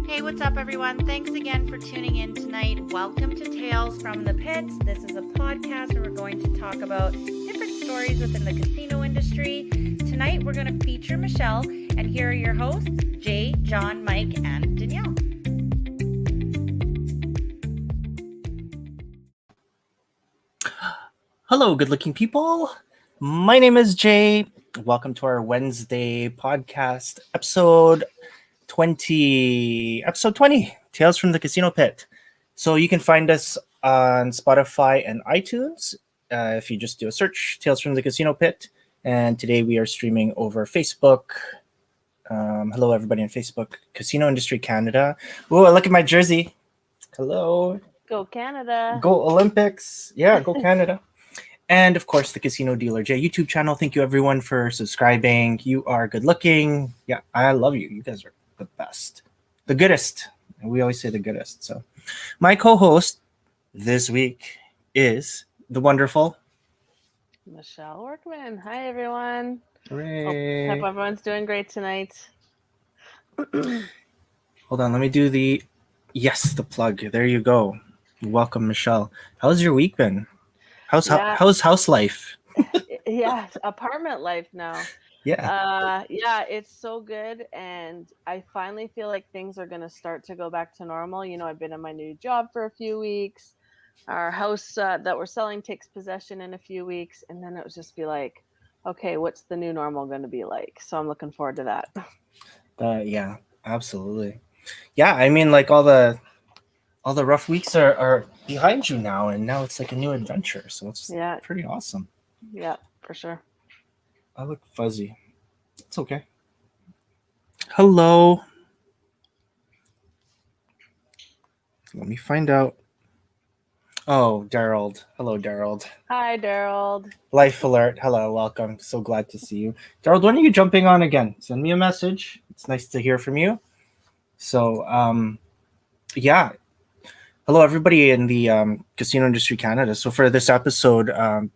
Hey, what's up, everyone? Thanks again for tuning in tonight. Welcome to Tales from the Pits. This is a podcast where we're going to talk about different stories within the casino industry. Tonight, we're going to feature Michelle, and here are your hosts, Jay, John, Mike, and Danielle. Hello, good-looking people. My name is Jay. Welcome to our Wednesday podcast, episode 20, Tales from the Casino Pit. So you can find us on Spotify and iTunes if you just do a search, Tales from the Casino Pit. And today we are streaming over Facebook. Hello, everybody on Facebook. Casino Industry Canada. Oh, look at my jersey. Hello. Go Canada. Go Olympics. Yeah, go Canada. And of course, the Casino Dealer J YouTube channel. Thank you everyone for subscribing. You are good looking. Yeah, I love you. You guys are the best. The goodest. And we always say the goodest. So my co-host this week is the wonderful Michelle Workman. Hi, everyone. Hooray. Hope everyone's doing great tonight. Hold on, let me do the plug. There you go. Welcome, Michelle. How's your week been? How's house life? Yeah, apartment life now. Yeah. Yeah, it's so good, and I finally feel like things are going to start to go back to normal. You know, I've been in my new job for a few weeks. Our house that we're selling takes possession in a few weeks, and then it would just be like, okay, what's the new normal going to be like? So I'm looking forward to that. Yeah, absolutely. Yeah, I mean, like all the rough weeks are behind you now, and now it's like a new adventure. So it's pretty awesome. Yeah, for sure. I look fuzzy. It's okay. Hello. Let me find out. Oh, Daryl. Hello, Daryl. Hi, Daryl. Life alert. Hello, welcome. So glad to see you. Daryl, when are you jumping on again? Send me a message. It's nice to hear from you. So, yeah. Hello, everybody in the Casino Industry Canada. So for this episode,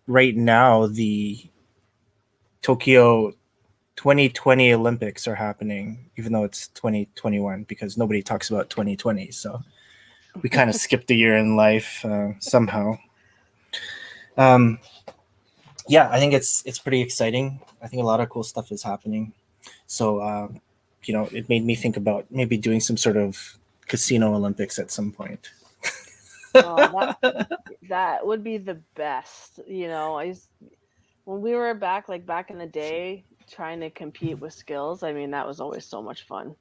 right now, the Tokyo 2020 Olympics are happening, even though it's 2021, because nobody talks about 2020. So we kind of skipped a year in life somehow. Yeah, I think it's pretty exciting. I think a lot of cool stuff is happening. So, it made me think about maybe doing some sort of casino Olympics at some point. Oh, that would be the best. You know, when we were back in the day trying to compete with skills, I mean, that was always so much fun.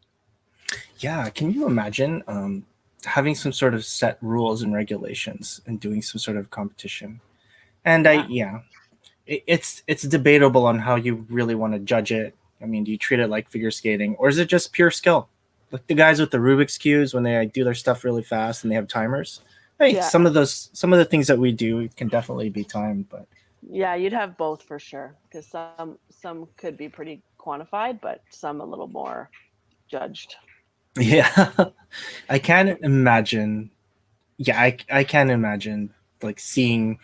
Yeah, can you imagine having some sort of set rules and regulations and doing some sort of competition? And it's debatable on how you really want to judge it. I mean, do you treat it like figure skating, or is it just pure skill? Like the guys with the Rubik's cubes when they do their stuff really fast and they have timers. Hey, some of the things that we do can definitely be timed, but yeah, you'd have both for sure, because some could be pretty quantified, but some a little more judged. Yeah, I can't imagine. Yeah, I can't imagine like seeing,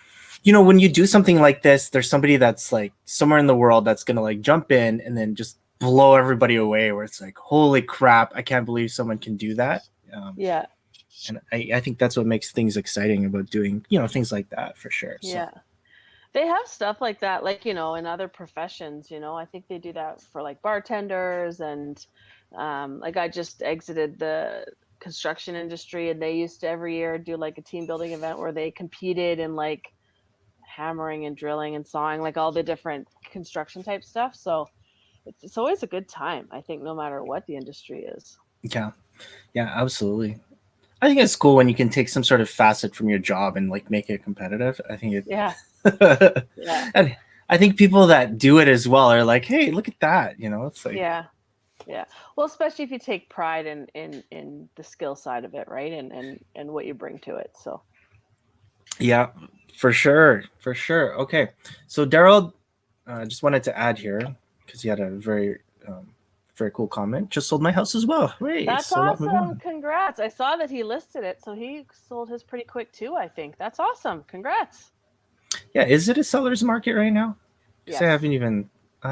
when you do something like this, there's somebody that's like somewhere in the world that's gonna like jump in and then just blow everybody away. Where it's like, holy crap, I can't believe someone can do that. Yeah. And I think that's what makes things exciting about doing, things like that for sure. So. Yeah. They have stuff like that, like, in other professions, I think they do that for like bartenders and like I just exited the construction industry, and they used to every year do like a team building event where they competed in like hammering and drilling and sawing, like all the different construction type stuff. So it's always a good time, I think, no matter what the industry is. Yeah, absolutely. I think it's cool when you can take some sort of facet from your job and like make it competitive. I think it. Yeah. Yeah. And I think people that do it as well are like, hey, look at that. It's like. Yeah. Well, especially if you take pride in the skill side of it, right? And what you bring to it. So. Yeah, for sure. Okay. So Daryl, just wanted to add here because he had a very cool comment. Just sold my house as well. Wait, that's awesome. Congrats. I saw that he listed it. So he sold his pretty quick too, I think. That's awesome. Congrats. Yeah. Is it a seller's market right now? Because yes. I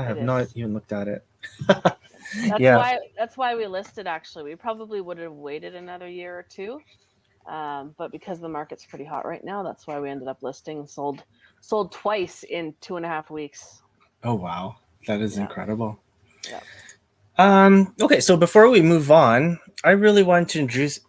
have not even looked at it. That's why we listed. Actually, we probably would have waited another year or two, but because the market's pretty hot right now, that's why we ended up listing. Sold twice in 2.5 weeks. Oh wow, that is incredible. Yeah. Okay, so before we move on, I really want to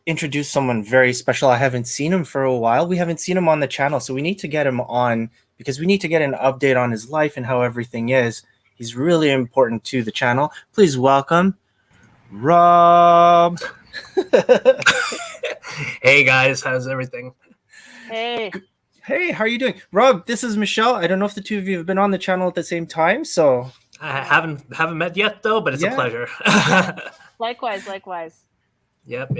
introduce someone very special. I haven't seen him for a while. We haven't seen him on the channel, so we need to get him on because we need to get an update on his life and how everything is. He's really important to the channel. Please welcome Rob. Hey guys, how's everything? Hey, how are you doing? Rob, this is Michelle. I don't know if the two of you have been on the channel at the same time, so I haven't met yet though, but it's a pleasure. likewise. Yep.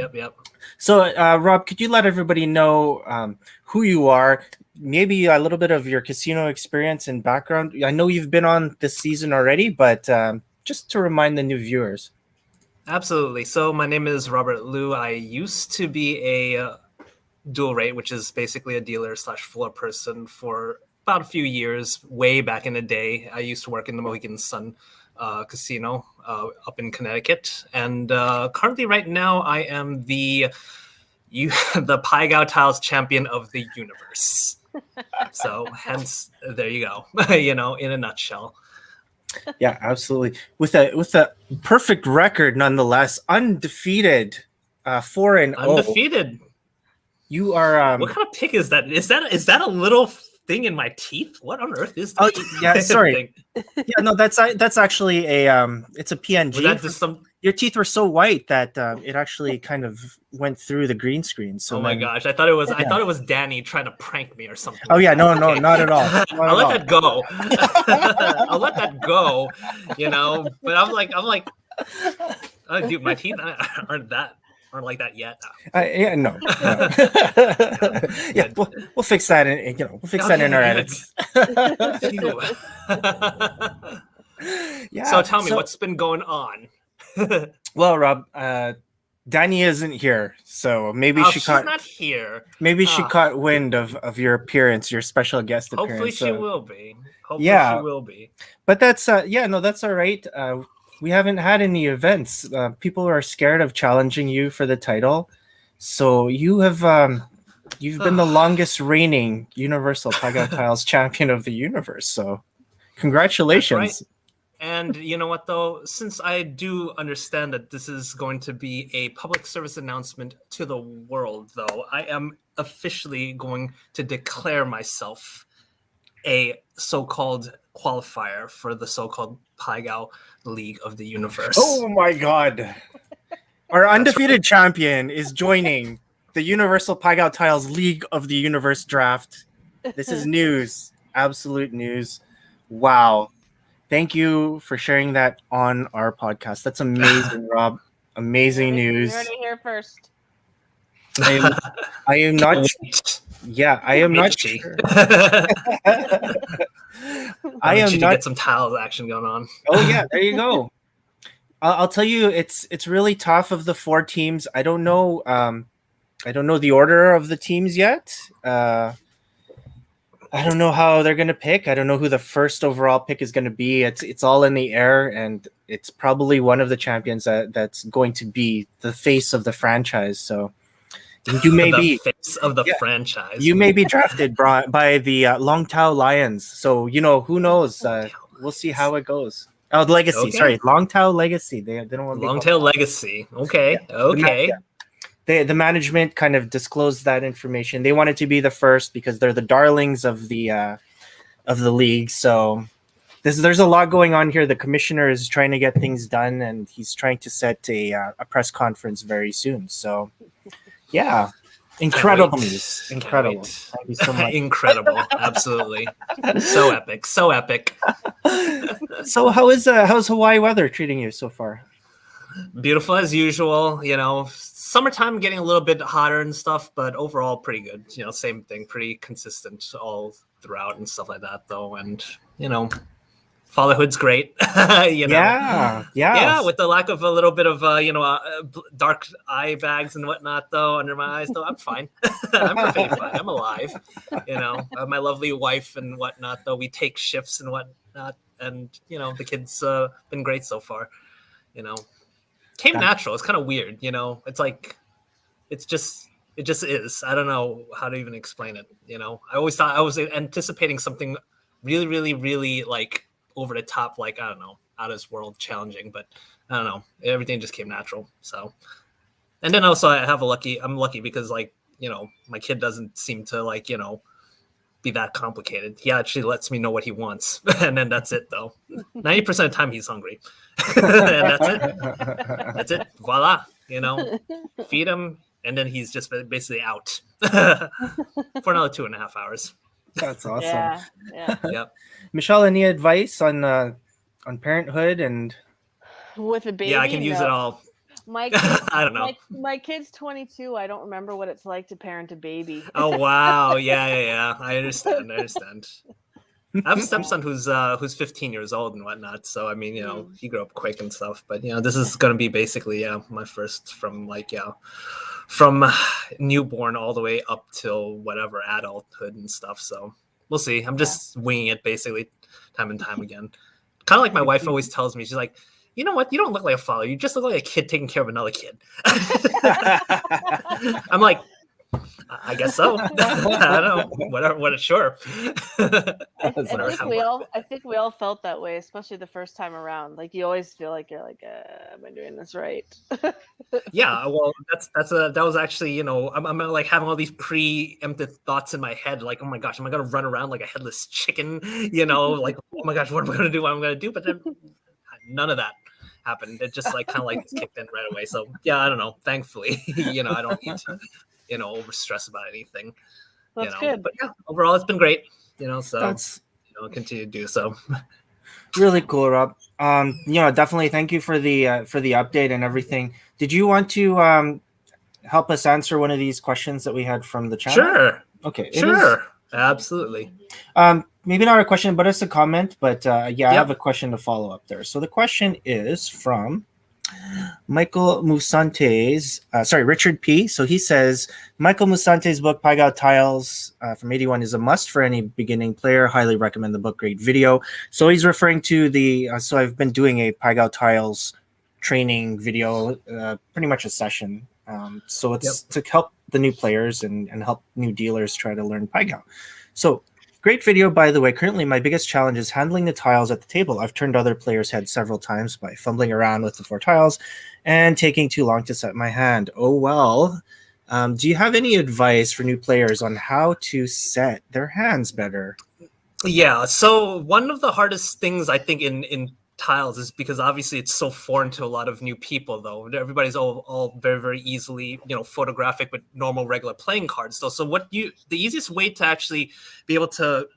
So, Rob, could you let everybody know who you are? Maybe a little bit of your casino experience and background. I know you've been on this season already, but just to remind the new viewers. Absolutely. So my name is Robert Liu. I used to be a dual rate, which is basically a dealer / floor person for about a few years, way back in the day. I used to work in the Mohegan Sun casino up in Connecticut. And currently right now I am the Pai Gow Tiles champion of the universe. So hence, there you go. In a nutshell. Yeah, absolutely. With a perfect record, nonetheless, undefeated, 4-0. Undefeated. You are. What kind of pick is that? Is that a little thing in my teeth? What on earth is that? Oh yeah, sorry. Yeah, no, that's actually it's a PNG. Was that just some... Your teeth were so white that it actually kind of went through the green screen. So oh my gosh, I thought it was Danny trying to prank me or something. Oh yeah, no, not at all. I'll let that go. I'll let that go. But I'm like, oh, dude, my teeth aren't like that yet. Yeah, no. Yeah, we'll fix that in in our edits. Yeah. So tell me, what's been going on? Well, Rob, Danny isn't here, so maybe she's not here. Maybe she caught wind of your appearance, your special guest appearance. Hopefully she will be. She will be. But that's that's all right. We haven't had any events. People are scared of challenging you for the title, so you have you've been the longest reigning Universal Pai Gow Tiles champion of the universe. So, congratulations. That's right. And you know what, though? Since I do understand that this is going to be a public service announcement to the world, though, I am officially going to declare myself a so-called qualifier for the so-called Pai Gow League of the Universe. Oh my God. Our undefeated champion is joining the Universal Pai Gow Tiles League of the Universe draft. This is news. Absolute news. Wow. Thank you for sharing that on our podcast. That's amazing, Rob. Amazing news. You're already here first. I am not. Yeah, I am not sure. I am not. Get some tiles action going on. Oh yeah, there you go. I'll tell you, it's really tough of the 4 teams. I don't know. I don't know the order of the teams yet. I don't know how they're going to pick. I don't know who the first overall pick is going to be. It's all in the air, and it's probably one of the champions that's going to be the face of the franchise. So you may be face of the franchise. You may be drafted by the Long Tao Lions. So who knows? We'll see how it goes. Oh, the Legacy. Okay. Sorry, Long Tao Legacy. They don't want Long Tail Legacy. Okay, yeah. Okay. The management kind of disclosed that information. They wanted to be the first because they're the darlings of the league. So there's a lot going on here. The commissioner is trying to get things done, and he's trying to set a press conference very soon. So, yeah, incredible news. Incredible. Thank you so much. Incredible. Absolutely. So epic. So epic. So how's Hawaii weather treating you so far? Beautiful as usual. Summertime getting a little bit hotter and stuff, but overall pretty good. Same thing, pretty consistent all throughout and stuff like that, though. And fatherhood's great. Yeah. With the lack of a little bit of dark eye bags and whatnot, though, under my eyes, though, I'm fine. I'm perfectly fine. I'm alive. My lovely wife and whatnot, though. We take shifts and whatnot, and the kids been great so far. Came Yeah. natural. It's kind of weird, it's like it just is. I don't know how to even explain it. I always thought I was anticipating something really, really, really like over the top, like, I don't know, out of this world challenging, but I don't know, everything just came natural. So, and then also I'm lucky because, like, my kid doesn't seem to, like, be that complicated. He actually lets me know what he wants, and then that's it though. 90% of the time he's hungry. And that's it. Voila. Feed him, and then he's just basically out for another 2.5 hours. That's awesome. Yeah. Yep. Michelle, any advice on parenthood and With a baby, Yeah, I can use it all. My kid, I don't know. my kid's 22. I don't remember what it's like to parent a baby. Oh wow, yeah. I understand. I have a stepson who's 15 years old and whatnot. So I mean, he grew up quick and stuff. But this is gonna be basically my first from from newborn all the way up till whatever adulthood and stuff. So we'll see. I'm just winging it basically, time and time again. Kind of like my wife always tells me. She's like, you know what? You don't look like a father. You just look like a kid taking care of another kid. I'm like, I guess so. I don't know. Whatever. Sure. I think we all felt that way, especially the first time around. Like, you always feel like you're like, am I doing this right? Yeah. Well, that was actually, I'm like having all these preemptive thoughts in my head, like, oh my gosh, am I gonna run around like a headless chicken? Like, oh my gosh, what am I gonna do? What am I gonna do? But then none of that happened. It just like kind of like kicked in right away. So yeah, I don't know. Thankfully, I don't need to, over stress about anything. That's good. But yeah, overall it's been great. So that's I'll continue to do so. really cool, Rob. Definitely thank you for the update and everything. Did you want to help us answer one of these questions that we had from the channel? Sure. Okay. Sure. Absolutely. Maybe not a question, but it's a comment. But I have a question to follow up there. So the question is from Michael Musante's, Richard P. So he says, Michael Musante's book, Pai Gow Tiles from 81 is a must for any beginning player. Highly recommend the book. Great video. So he's referring to so I've been doing a Pai Gow Tiles training video, pretty much a session. So it's to help the new players and help new dealers try to learn Pai Gow. So great video, by the way. Currently, my biggest challenge is handling the tiles at the table. I've turned other players' heads several times by fumbling around with the 4 tiles and taking too long to set my hand. Oh, well. Do you have any advice for new players on how to set their hands better? Yeah. So one of the hardest things I think in tiles is because obviously it's so foreign to a lot of new people, though. Everybody's all very, very easily, photographic with normal regular playing cards, though. So the easiest way to actually be able to,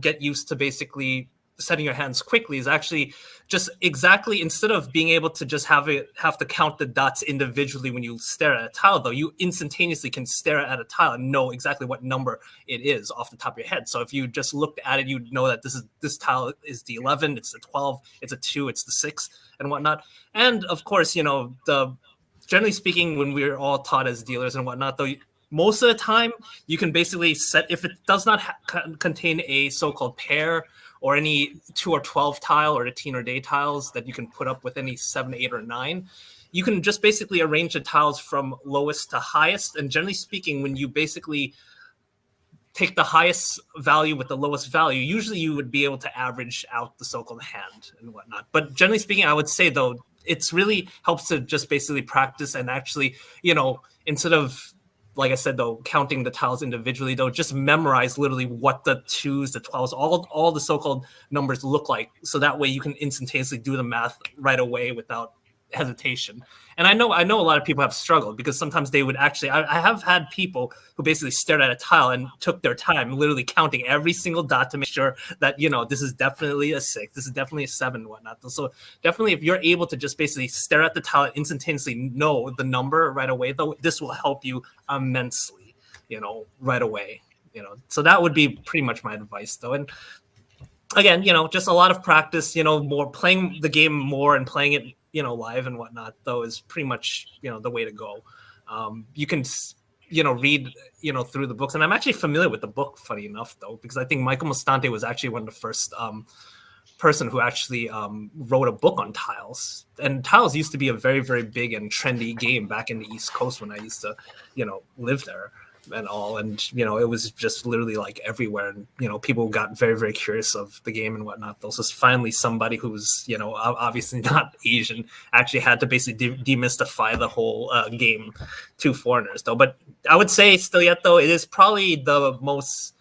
get used to basically setting your hands quickly is actually just exactly, instead of being able to just have to count the dots individually when you stare at a tile, though, you instantaneously can stare at a tile and know exactly what number it is off the top of your head. So if you just looked at it, you'd know that this tile is the 11, it's the 12, it's a 2, it's the 6, and whatnot. And of course, generally speaking, when we're all taught as dealers and whatnot, though, most of the time you can basically set, if it does not contain a so-called pair or any 2 or 12 tile or 18 or day tiles that you can put up with any 7, 8, or 9, you can just basically arrange the tiles from lowest to highest. And generally speaking, when you basically take the highest value with the lowest value, usually you would be able to average out the so-called hand and whatnot. But generally speaking, I would say, though, it's really helps to just basically practice and actually, instead of, like I said, though, counting the tiles individually, though, just memorize literally what the 2s, the 12s, all the so-called numbers look like. So that way you can instantaneously do the math right away without hesitation. And I know a lot of people have struggled because sometimes they would actually, I have had people who basically stared at a tile and took their time literally counting every single dot to make sure that, this is definitely a 6, this is definitely a 7 and whatnot. So definitely if you're able to just basically stare at the tile and instantaneously know the number right away, though, this will help you immensely, right away, So that would be pretty much my advice, though. And again, just a lot of practice, more playing the game more and playing it, live and whatnot, though, is pretty much, the way to go. You can, read, through the books. And I'm actually familiar with the book, funny enough, though, because I think Michael Mustante was actually one of the first person who actually wrote a book on tiles. And tiles used to be a very, very big and trendy game back in the East Coast when I used to, live there and all. And, it was just literally like everywhere. And, people got very, very curious of the game and whatnot. This is finally somebody who's, obviously not Asian, actually had to basically demystify the whole game to foreigners, though. But I would say still yet, though, it is probably the most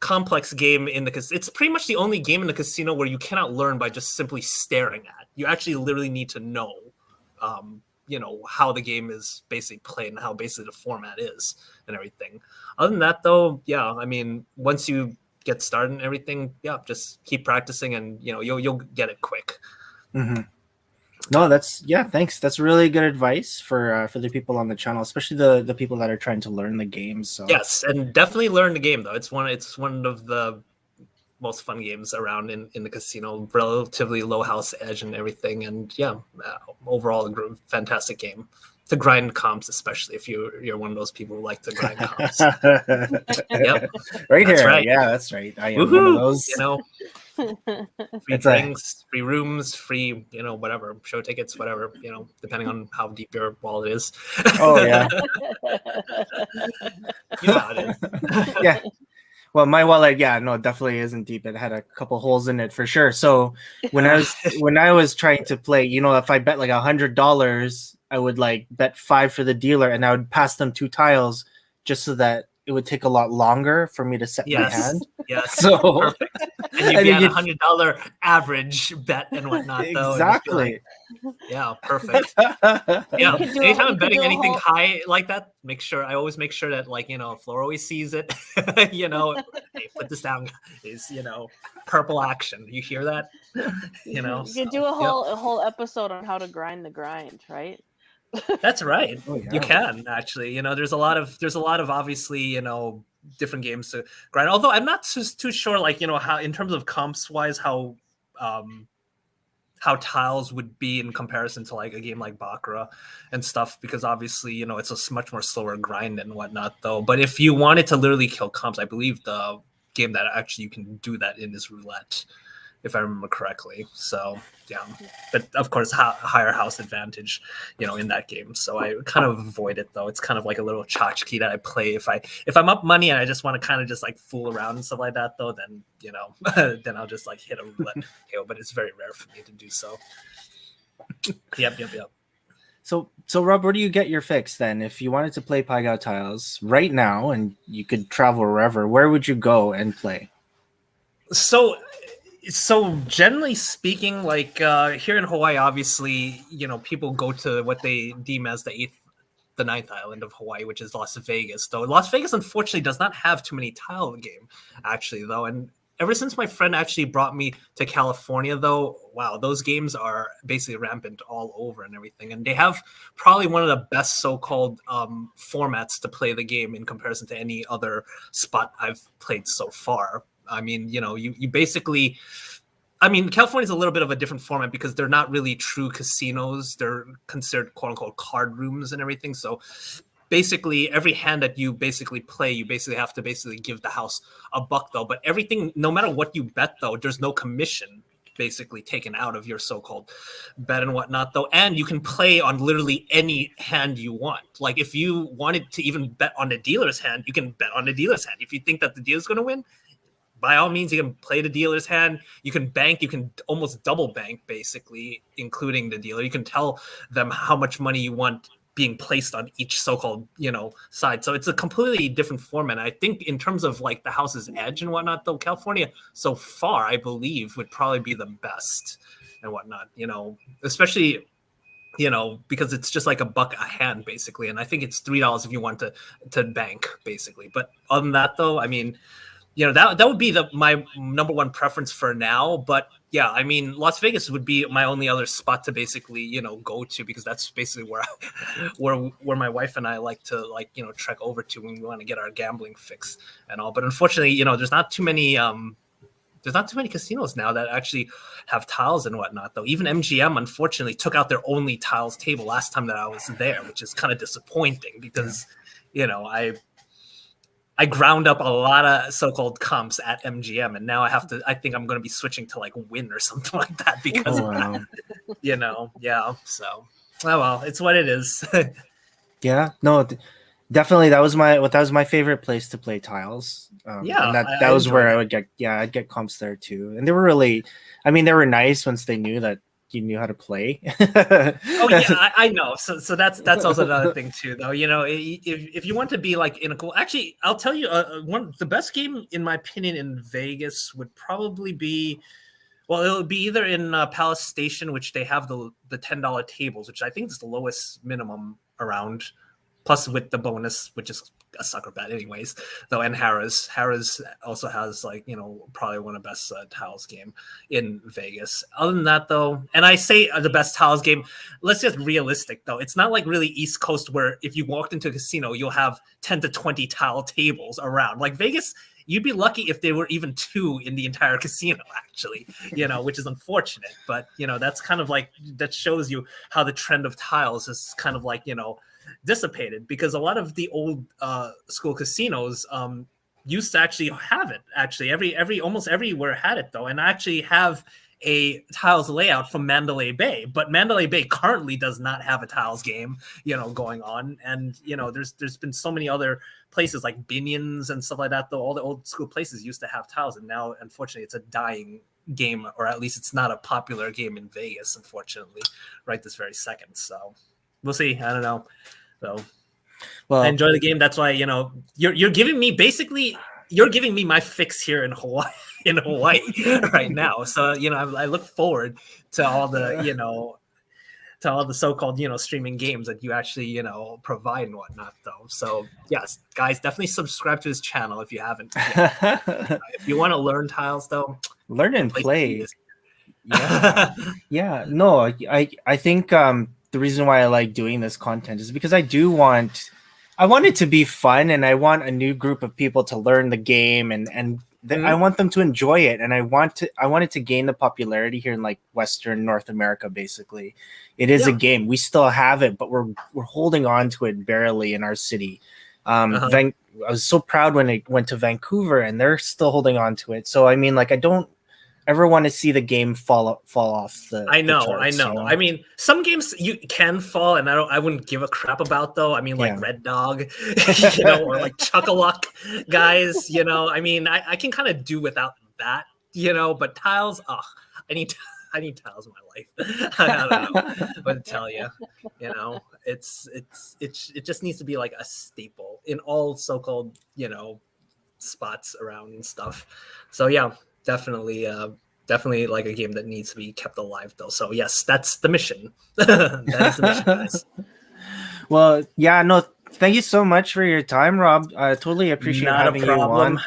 complex game in the casino. It's pretty much the only game in the casino where you cannot learn by just simply staring at. You actually literally need to know, how the game is basically played and how basically the format is and everything. Other than that, though, yeah, I mean, once you get started and everything, yeah, just keep practicing and you'll get it quick. Mm-hmm. No, thanks. That's really good advice for the people on the channel, especially the people that are trying to learn the game. So yes, and definitely learn the game though. It's one of the most fun games around in the casino. Relatively low house edge and everything, and yeah, overall a fantastic game to grind comps, especially if you're one of those people who like to grind comps. Yep, right that's here. right. Yeah, that's right. I am Woo-hoo! one of those. Free drinks, free rooms, free, whatever, show tickets, whatever, depending on how deep your wallet is. Oh yeah. You know how it is. Yeah. Well, my wallet, definitely isn't deep. It had a couple holes in it for sure. So when I was trying to play, if I bet like $100, I would like bet 5 for the dealer, and I would pass them 2 tiles just so that it would take a lot longer for me to set my hand. Yes. So perfect. And you'd be at $100 average bet and whatnot, though. Exactly. Yeah, perfect. Yeah. Anytime I'm betting anything high like that, I always make sure that Floor always sees it. Hey, put this down. Is purple action. You hear that? You could do a whole episode on how to grind the grind, right? That's right. Oh, yeah. You can actually. There's a lot of obviously different games to grind. Although I'm not too sure, how in terms of comps wise, how tiles would be in comparison to like a game like Baccarat and stuff, because obviously it's a much more slower grind and whatnot though. But if you wanted to literally kill comps, I believe the game that actually you can do that in is Roulette, if I remember correctly. So yeah, but of course higher house advantage, in that game. So I kind of avoid it though. It's kind of like a little tchotchke that I play if I'm up money and I just want to kind of just like fool around and stuff like that though. Then then I'll just like hit a roulette KO. But it's very rare for me to do so. Yep. So Rob, where do you get your fix then? If you wanted to play Pai Gow tiles right now and you could travel wherever, where would you go and play? So generally speaking, like here in Hawaii, obviously, people go to what they deem as the ninth island of Hawaii, which is Las Vegas. Though Las Vegas, unfortunately, does not have too many tile in the game, actually, though. And ever since my friend actually brought me to California, though, wow, those games are basically rampant all over and everything. And they have probably one of the best so-called formats to play the game in comparison to any other spot I've played so far. I mean, you basically, California's a little bit of a different format because they're not really true casinos. They're considered quote unquote card rooms and everything. So basically every hand that you basically play, you basically have to basically give the house a buck though. But everything, no matter what you bet though, there's no commission basically taken out of your so-called bet and whatnot though. And you can play on literally any hand you want. Like if you wanted to even bet on the dealer's hand, you can bet on the dealer's hand. If you think that the dealer's going to win, by all means, you can play the dealer's hand. You can bank. You can almost double bank, basically, including the dealer. You can tell them how much money you want being placed on each so-called, side. So it's a completely different format. I think in terms of like the house's edge and whatnot, though, California so far, I believe, would probably be the best and whatnot, especially, because it's just like a buck a hand, basically. And I think it's $3 if you want to bank, basically. But other than that, though, that would be my number one preference for now. But yeah, Las Vegas would be my only other spot to basically, go to, because that's basically where my wife and I like to trek over to when we want to get our gambling fix and all. But unfortunately, there's not too many casinos now that actually have tiles and whatnot though. Even MGM unfortunately took out their only tiles table last time that I was there, which is kind of disappointing because, I ground up a lot of so-called comps at MGM, and now I think I'm going to be switching to like Win or something like that because Oh, wow. yeah. So, oh well, it's what it is. Yeah, no, definitely that was my favorite place to play Tiles. Yeah, and that I was where enjoyed I'd get comps there too, and they were really, I mean, they were nice once they knew that you knew how to play. Oh yeah, I know. So that's also another thing too, though. If you want to be like in a cool, actually, I'll tell you, the best game in my opinion in Vegas would probably be, well, it'll be either in Palace Station, which they have the $10 tables, which I think is the lowest minimum around, plus with the bonus, which is a sucker bet anyways, though. And Harrah's also has like, probably one of the best Tiles game in Vegas. Other than that though, and I say the best Tiles game, let's just realistic though. It's not like really East Coast where if you walked into a casino, you'll have 10 to 20 tile tables around. Like Vegas, you'd be lucky if there were even 2 in the entire casino, actually, which is unfortunate. But, that's kind of like, that shows you how the trend of tiles is kind of like, dissipated, because a lot of the old school casinos used to actually have it. Actually, almost everywhere had it though, and I actually have a tiles layout from Mandalay Bay, but Mandalay Bay currently does not have a tiles game, going on. And there's been so many other places like Binion's and stuff like that though. All the old school places used to have tiles, and now unfortunately it's a dying game, or at least it's not a popular game in Vegas, unfortunately, right this very second. So we'll see. I don't know. So, well, I enjoy the game. That's why you're giving me my fix here in Hawaii right now. So I look forward to all the so-called so-called streaming games that you actually provide and whatnot though. So yes, guys, definitely subscribe to his channel if you haven't. If you want to learn tiles though, learn and play. Yeah. No, I think the reason why I like doing this content is because I want it to be fun, and I want a new group of people to learn the game, and I want them to enjoy it, and I want it to gain the popularity here in like Western North America. Basically, it is a game. We still have it, but we're holding on to it barely in our city. I was so proud when it went to Vancouver, and they're still holding on to it. So I mean, like, I don't ever want to see the game fall off the charts, I mean, some games you can fall, and I wouldn't give a crap about though. I mean, like Red Dog, or like Chuck-a-Luck guys. I mean, I can kind of do without that, but tiles, I need tiles in my life. I don't know what to tell you. It just needs to be like a staple in all so-called spots around and stuff. So yeah. Definitely like a game that needs to be kept alive though. So yes, that's the mission. That is the mission, guys. Well, yeah, no, thank you so much for your time, Rob. I totally appreciate having you on.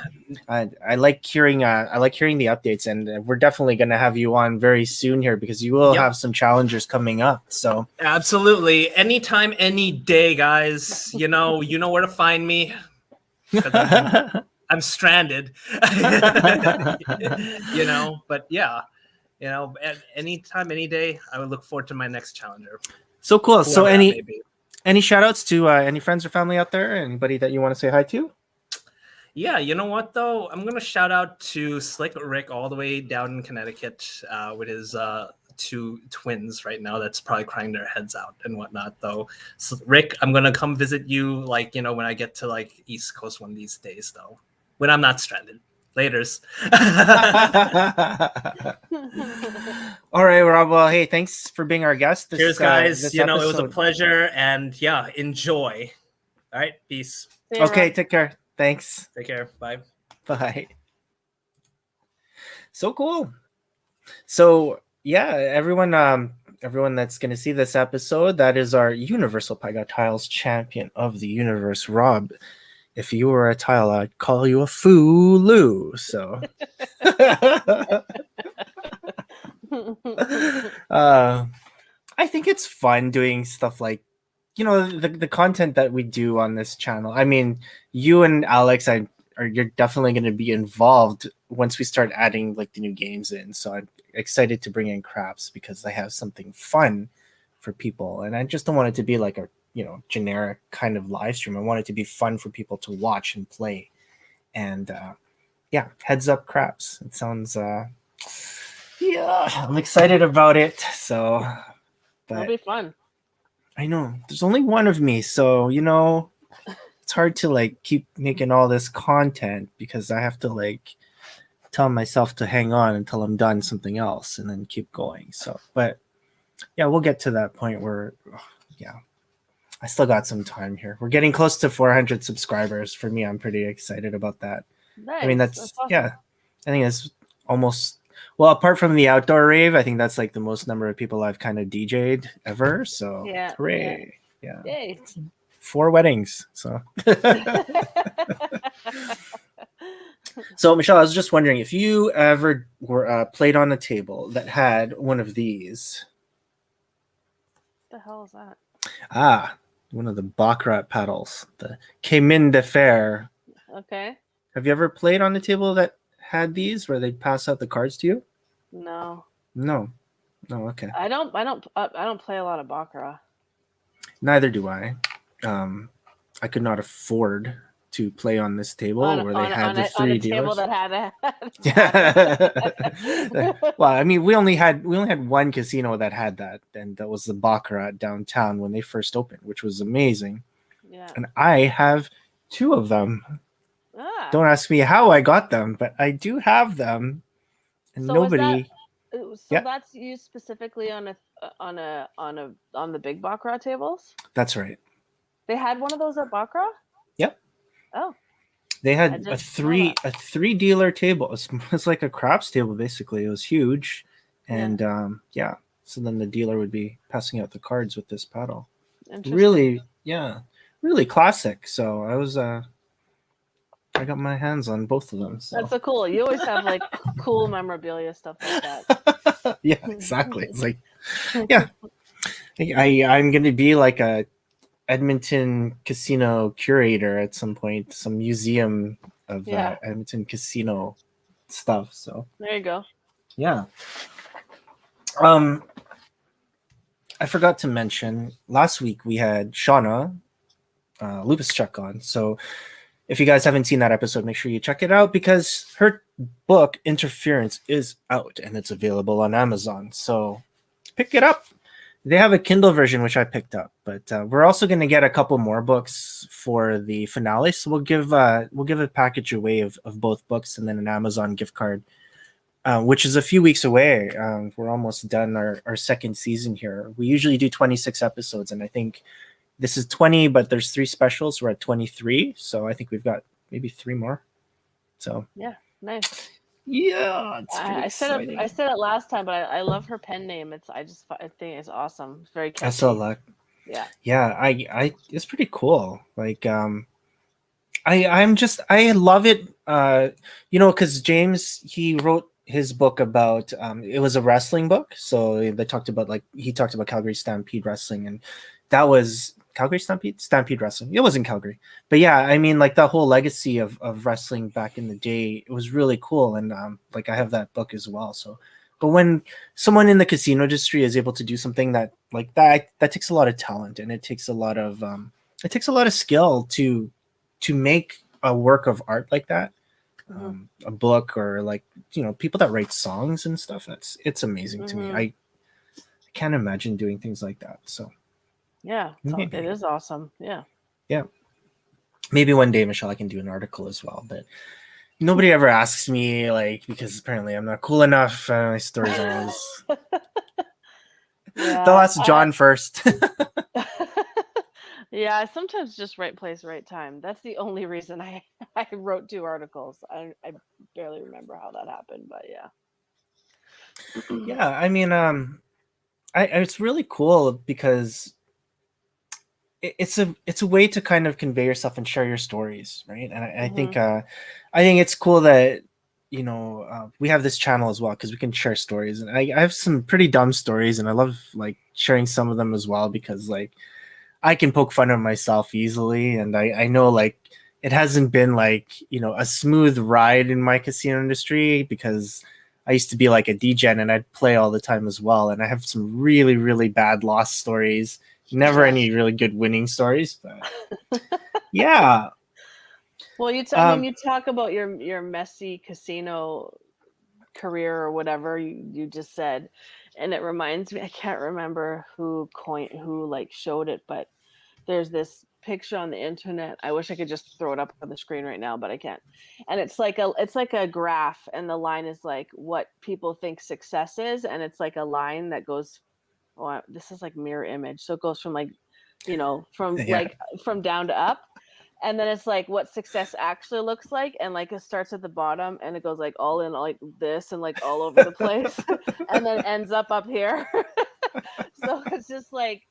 I like hearing the updates, and we're definitely going to have you on very soon here, because you will have some challengers coming up. So absolutely, anytime, any day, guys. You know where to find me. I'm stranded, but yeah, anytime, any day, I would look forward to my next challenger. So cool. So any shout outs to any friends or family out there? Anybody that you want to say hi to? Yeah, you know what though? I'm going to shout out to Slick Rick all the way down in Connecticut with his 2 twins right now that's probably crying their heads out and whatnot though. So, Rick, I'm going to come visit you when I get to like East Coast one of these days though. When I'm not stranded. Laters. All right, Rob. Well, hey, thanks for being our guest. Cheers, guys. It was a pleasure, and yeah, enjoy. All right, peace. Okay, take care. Thanks. Take care. Bye. Bye. So cool. So yeah, everyone that's gonna see this episode, that is our Universal Paiga Tiles Champion of the Universe, Rob. If you were a tile, I'd call you a Fulu. So I think it's fun doing stuff like, the content that we do on this channel. I mean, you and Alex, you're definitely going to be involved once we start adding like the new games in. So I'm excited to bring in Craps, because I have something fun for people, and I just don't want it to be like a generic kind of live stream. I want it to be fun for people to watch and play. And yeah, Heads Up Craps. It sounds yeah, I'm excited about it. So, That'll but be fun. I know there's only one of me, so it's hard to like keep making all this content because I have to like tell myself to hang on until I'm done something else and then keep going. So, but yeah, we'll get to that point where, yeah, I still got some time here. We're getting close to 400 subscribers. For me, I'm pretty excited about that. Nice. I mean, That's awesome. yeah, I think it's almost, well, apart from the outdoor rave, I think that's like the most number of people I've kind of DJ'd ever. So, Yeah, hooray. Yeah. Yay. 4 weddings. So, so Michelle, I was just wondering if you ever were played on a table that had one of these. What the hell is that? Ah, one of the Baccarat paddles, the Chemin de Fer. Okay. Have you ever played on a table that had these where they'd pass out the cards to you? No. No. Okay. I don't play a lot of baccarat. Neither do I. I could not afford to play on this table where they had the 3 dealers. Table that had a Yeah. Well, I mean, we only had one casino that had that, and that was the Baccarat downtown when they first opened, which was amazing. Yeah. And I have 2 of them. Ah. Don't ask me how I got them, but I do have them. And So nobody. So Yeah. that's used specifically on the big baccarat tables. That's right. They had one of those at baccarat. Yep. Oh. They I had didn't a know 3 dealer table. It's like a craps table basically. It was huge, and yeah. So then the dealer would be passing out the cards with this paddle. Really, yeah, really classic. So I got my hands on both of them. So. That's so cool. You always have like cool memorabilia stuff like that. Yeah, exactly. It's like, yeah, I'm going to be like a Edmonton casino curator at some point, some museum of Edmonton casino stuff. So there you go. Yeah. I forgot to mention last week we had Shauna Lubischuk on. So if you guys haven't seen that episode, make sure you check it out because her book Interference is out and it's available on Amazon. So pick it up. They have a Kindle version, which I picked up, but we're also going to get a couple more books for the finale. So we'll give a package away of both books and then an Amazon gift card, which is a few weeks away. We're almost done our second season here. We usually do 26 episodes, and I think this is 20, but there's 3 specials. We're at 23, so I think we've got maybe 3 more. So yeah, nice. Yeah, it's I said it last time, but I love her pen name. I think it's awesome. It's very catchy. SLX. Yeah. I it's pretty cool. Like I love it. Because James, he wrote his book about it was a wrestling book. So he talked about Calgary Stampede Wrestling, and that was Calgary Stampede Wrestling. It wasn't Calgary, but yeah, I mean, like the whole legacy of wrestling back in the day, it was really cool. And like I have that book as well. So, but when someone in the casino industry is able to do something that takes a lot of talent, and it takes a lot of skill to make a work of art like that. A book, or like people that write songs and stuff. It's amazing to me. I can't imagine doing things like that. So yeah, it is awesome. Yeah. Maybe one day, Michelle, I can do an article as well. But nobody ever asks me, like, because apparently I'm not cool enough. My stories are always. They'll ask John first. Yeah, I sometimes just right place, right time. That's the only reason I wrote 2 articles. I barely remember how that happened, but yeah. Yeah, I mean, it's really cool because it's a way to kind of convey yourself and share your stories, right? And I think it's cool that we have this channel as well because we can share stories, and I have some pretty dumb stories, and I love like sharing some of them as well because like. I can poke fun of myself easily, and I know like it hasn't been like a smooth ride in my casino industry because I used to be like a DJ and I'd play all the time as well, and I have some really, really bad loss stories. Never any really good winning stories, but yeah. Well, I mean, you talk about your messy casino career or whatever you just said, and it reminds me. I can't remember who like showed it, but there's this picture on the internet. I wish I could just throw it up on the screen right now, but I can't. And it's like a graph, and the line is like what people think success is, and it's like a line that goes. Oh, this is like mirror image, so it goes from like, from Yeah. like from down to up, and then it's like what success actually looks like, and like it starts at the bottom and it goes like all in like this and like all over the place, and then ends up here. So it's just like,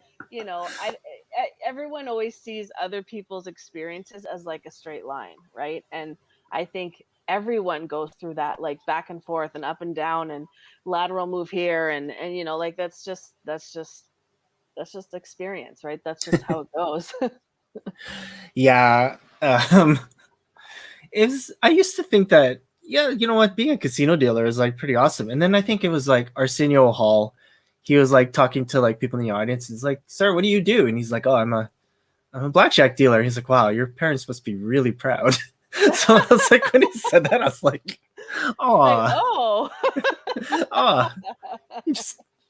everyone always sees other people's experiences as like a straight line, right? And I think everyone goes through that, like back and forth and up and down and lateral move here, and like that's just experience, right? That's just how it goes. Yeah. I used to think that, yeah, you know what, being a casino dealer is like pretty awesome. And then I think it was like Arsenio Hall. He was like talking to like people in the audience. He's like, "Sir, what do you do?" And he's like, "Oh, I'm a blackjack dealer." He's like, "Wow, your parents must be really proud." So I was like, when he said that, I was like, "Oh, Like, oh. oh,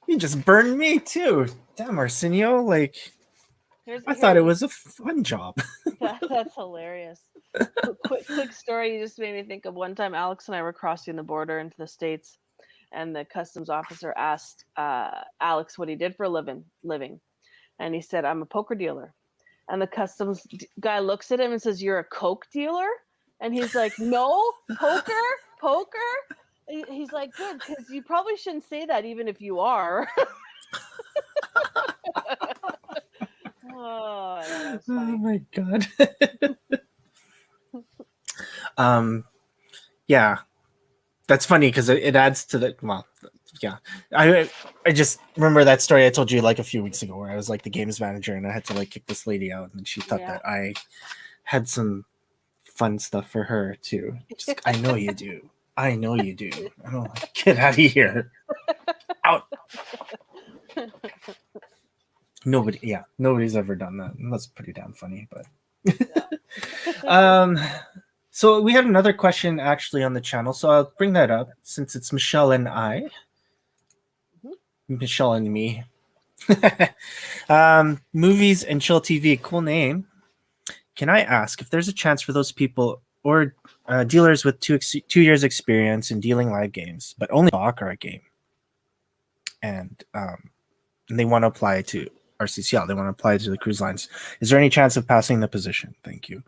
you just burned me too. Damn, Arsenio, like I thought it was a fun job." That's hilarious. Quick story. You just made me think of one time Alex and I were crossing the border into the States, and the customs officer asked Alex what he did for a living. And he said, "I'm a poker dealer." And the customs guy looks at him and says, "You're a Coke dealer?" And he's like, "No, poker. He's like, "Good, because you probably shouldn't say that even if you are." Oh, yeah, that's funny. Oh my god. Yeah, that's funny because it adds to the, well, yeah. I just remember that story I told you like a few weeks ago where I was like the games manager and I had to like kick this lady out, and she thought that I had some fun stuff for her too. Just, I know you do. I know you do. I'm like, get out of here. Out. Nobody's ever done that. And that's pretty damn funny, but so we had another question actually on the channel, so I'll bring that up since it's Michelle and I. Michelle and me. Movies and Chill TV, cool name. Can I ask if there's a chance for those people or dealers with 2 years experience in dealing live games, but only baccarat game, and they want to apply to RCCL, they want to apply to the cruise lines. Is there any chance of passing the position? Thank you.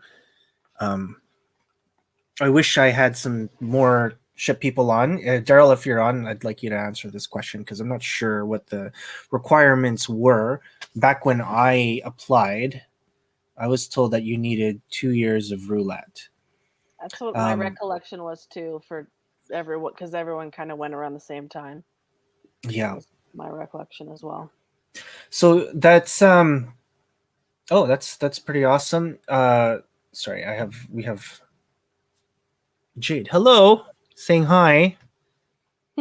I wish I had some more ship people on. Daryl, if you're on, I'd like you to answer this question because I'm not sure what the requirements were. Back when I applied, I was told that you needed 2 years of roulette. That's what my recollection was too, for everyone, because everyone kind of went around the same time. Yeah, my recollection as well. So that's that's pretty awesome. Sorry, we have Jade. Hello, saying hi.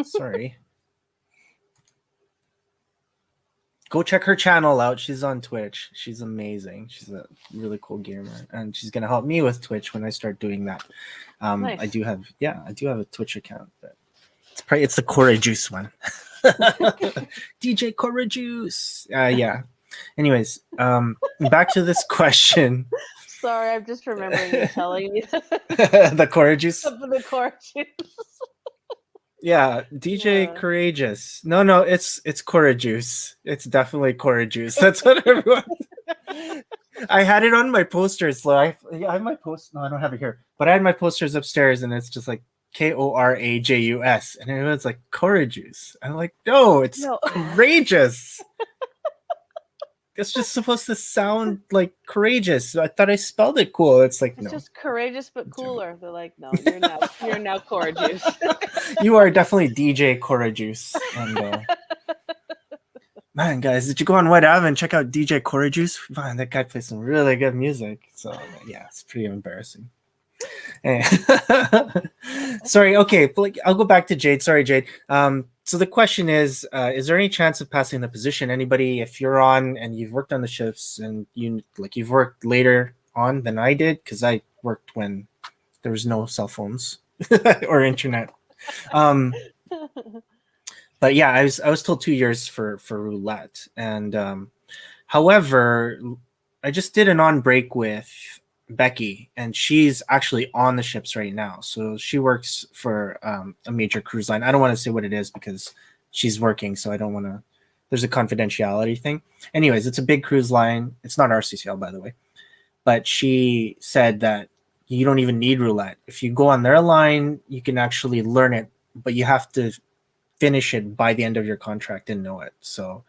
Sorry. Go check her channel out. She's on Twitch. She's amazing. She's a really cool gamer, and she's gonna help me with Twitch when I start doing that. Nice. I do have a Twitch account, but it's the Cora Juice one. DJ Cora Juice. Yeah. Anyways, back to this question. Sorry, I'm just remembering you telling me the Cora Juice. The Cora Juice. Yeah, DJ Courageous. No, it's Cora Juice. It's definitely Cora Juice. That's what everyone. I had it on my posters. So I have my post. No, I don't have it here. But I had my posters upstairs, and it's just like Korajus, and everyone's like Cora Juice. I'm like, no, it's Courageous. It's just supposed to sound like courageous. I thought I spelled it cool. It's like it's just courageous but cooler. They're like, no, you're now Cora Juice. You are definitely DJ Cora Juice. And man, guys, did you go on White Ave and check out DJ Cora Juice? Man, that guy plays some really good music. So yeah, it's pretty embarrassing. Sorry. Okay, I'll go back to Jade. Sorry, Jade. So the question is there any chance of passing the position? Anybody, if you're on and you've worked on the shifts and you've worked later on than I did, because I worked when there was no cell phones or internet. Um, but yeah, I was told 2 years for roulette, and however, I just did an on break with Becky, and she's actually on the ships right now. So she works for a major cruise line. I don't want to say what it is because she's working, so I don't want to. There's a confidentiality thing. Anyways, it's a big cruise line. It's not RCCL, by the way, but she said that you don't even need roulette. If you go on their line, you can actually learn it, but you have to finish it by the end of your contract and know it. So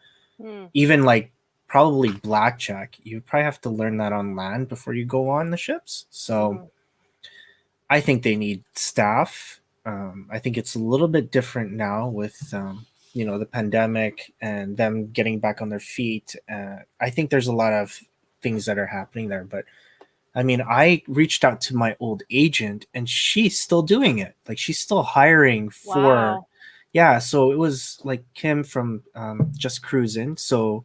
even like probably blackjack, you probably have to learn that on land before you go on the ships. So I think they need staff. I think it's a little bit different now with the pandemic and them getting back on their feet. I think there's a lot of things that are happening there, but I mean, I reached out to my old agent and she's still doing it. Like she's still hiring for, Wow. yeah. So it was like Kim from Just Cruising. So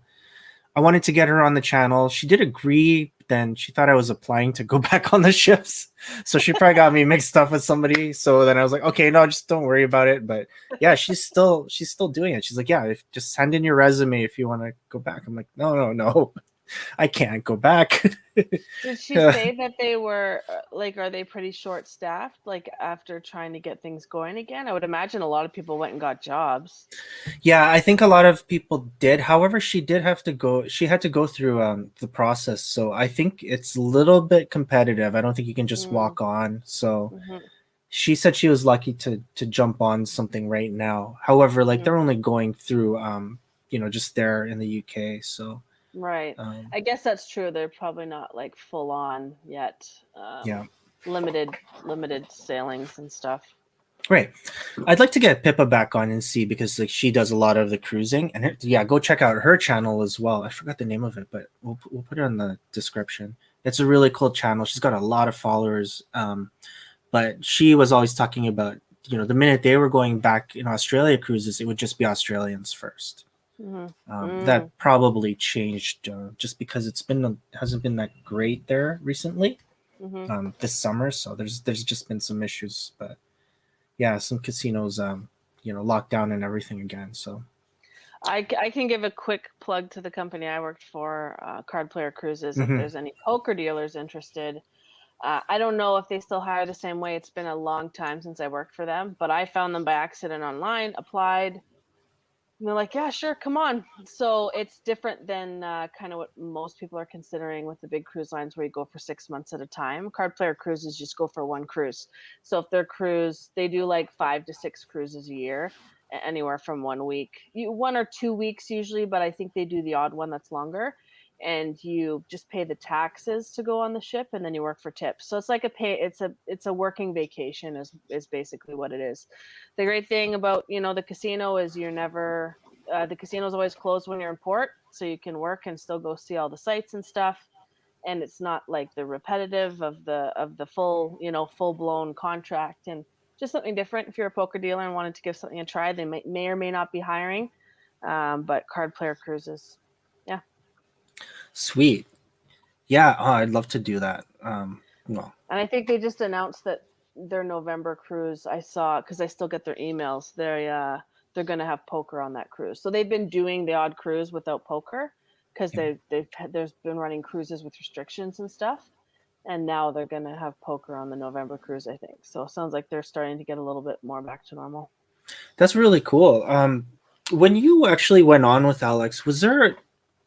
I wanted to get her on the channel. She did agree. Then she thought I was applying to go back on the ships. So she probably got me mixed up with somebody. So then I was like, okay, no, just don't worry about it. But yeah, she's still doing it. She's like, yeah, just send in your resume if you want to go back. I'm like, no. I can't go back. Did she say that they were like, are they pretty short staffed? Like after trying to get things going again? I would imagine a lot of people went and got jobs. Yeah, I think a lot of people did. However, she had to go through the process. So I think it's a little bit competitive. I don't think you can just walk on. So she said she was lucky to jump on something right now. However, like they're only going through just there in the UK. So right. I guess that's true. They're probably not like full on yet. Yeah. Limited sailings and stuff. Great. I'd like to get Pippa back on and see because like she does a lot of the cruising and go check out her channel as well. I forgot the name of it, but we'll put it in the description. It's a really cool channel. She's got a lot of followers. But she was always talking about, the minute they were going back in Australia cruises, it would just be Australians first. That probably changed just because hasn't been that great there recently this summer. So there's just been some issues, but yeah, some casinos locked down and everything again. So I can give a quick plug to the company I worked for, Card Player Cruises. If there's any poker dealers interested, I don't know if they still hire the same way. It's been a long time since I worked for them, but I found them by accident online, applied. And they're like, yeah, sure, come on. So it's different than kind of what most people are considering with the big cruise lines where you go for 6 months at a time. Card Player Cruises just go for one cruise. So if their cruise, they do like 5 to 6 cruises a year, anywhere from 1 week, 1 or 2 weeks usually, but I think they do the odd one that's longer. And you just pay the taxes to go on the ship, and then you work for tips. So it's like it's a working vacation is basically what it is. The great thing about the casino is you're never the casino's always closed when you're in port, so you can work and still go see all the sights and stuff. And it's not like the repetitive of the full full blown contract, and just something different. If you're a poker dealer and wanted to give something a try, they may or may not be hiring, but Card Player Cruises. Sweet. Yeah, I'd love to do that. Well, and I think they just announced that their November cruise, I saw, because I still get their emails, they're going to have poker on that cruise. So they've been doing the odd cruise without poker because there's been running cruises with restrictions and stuff. And now they're going to have poker on the November cruise, I think. So it sounds like they're starting to get a little bit more back to normal. That's really cool. When you actually went on with Alex, was there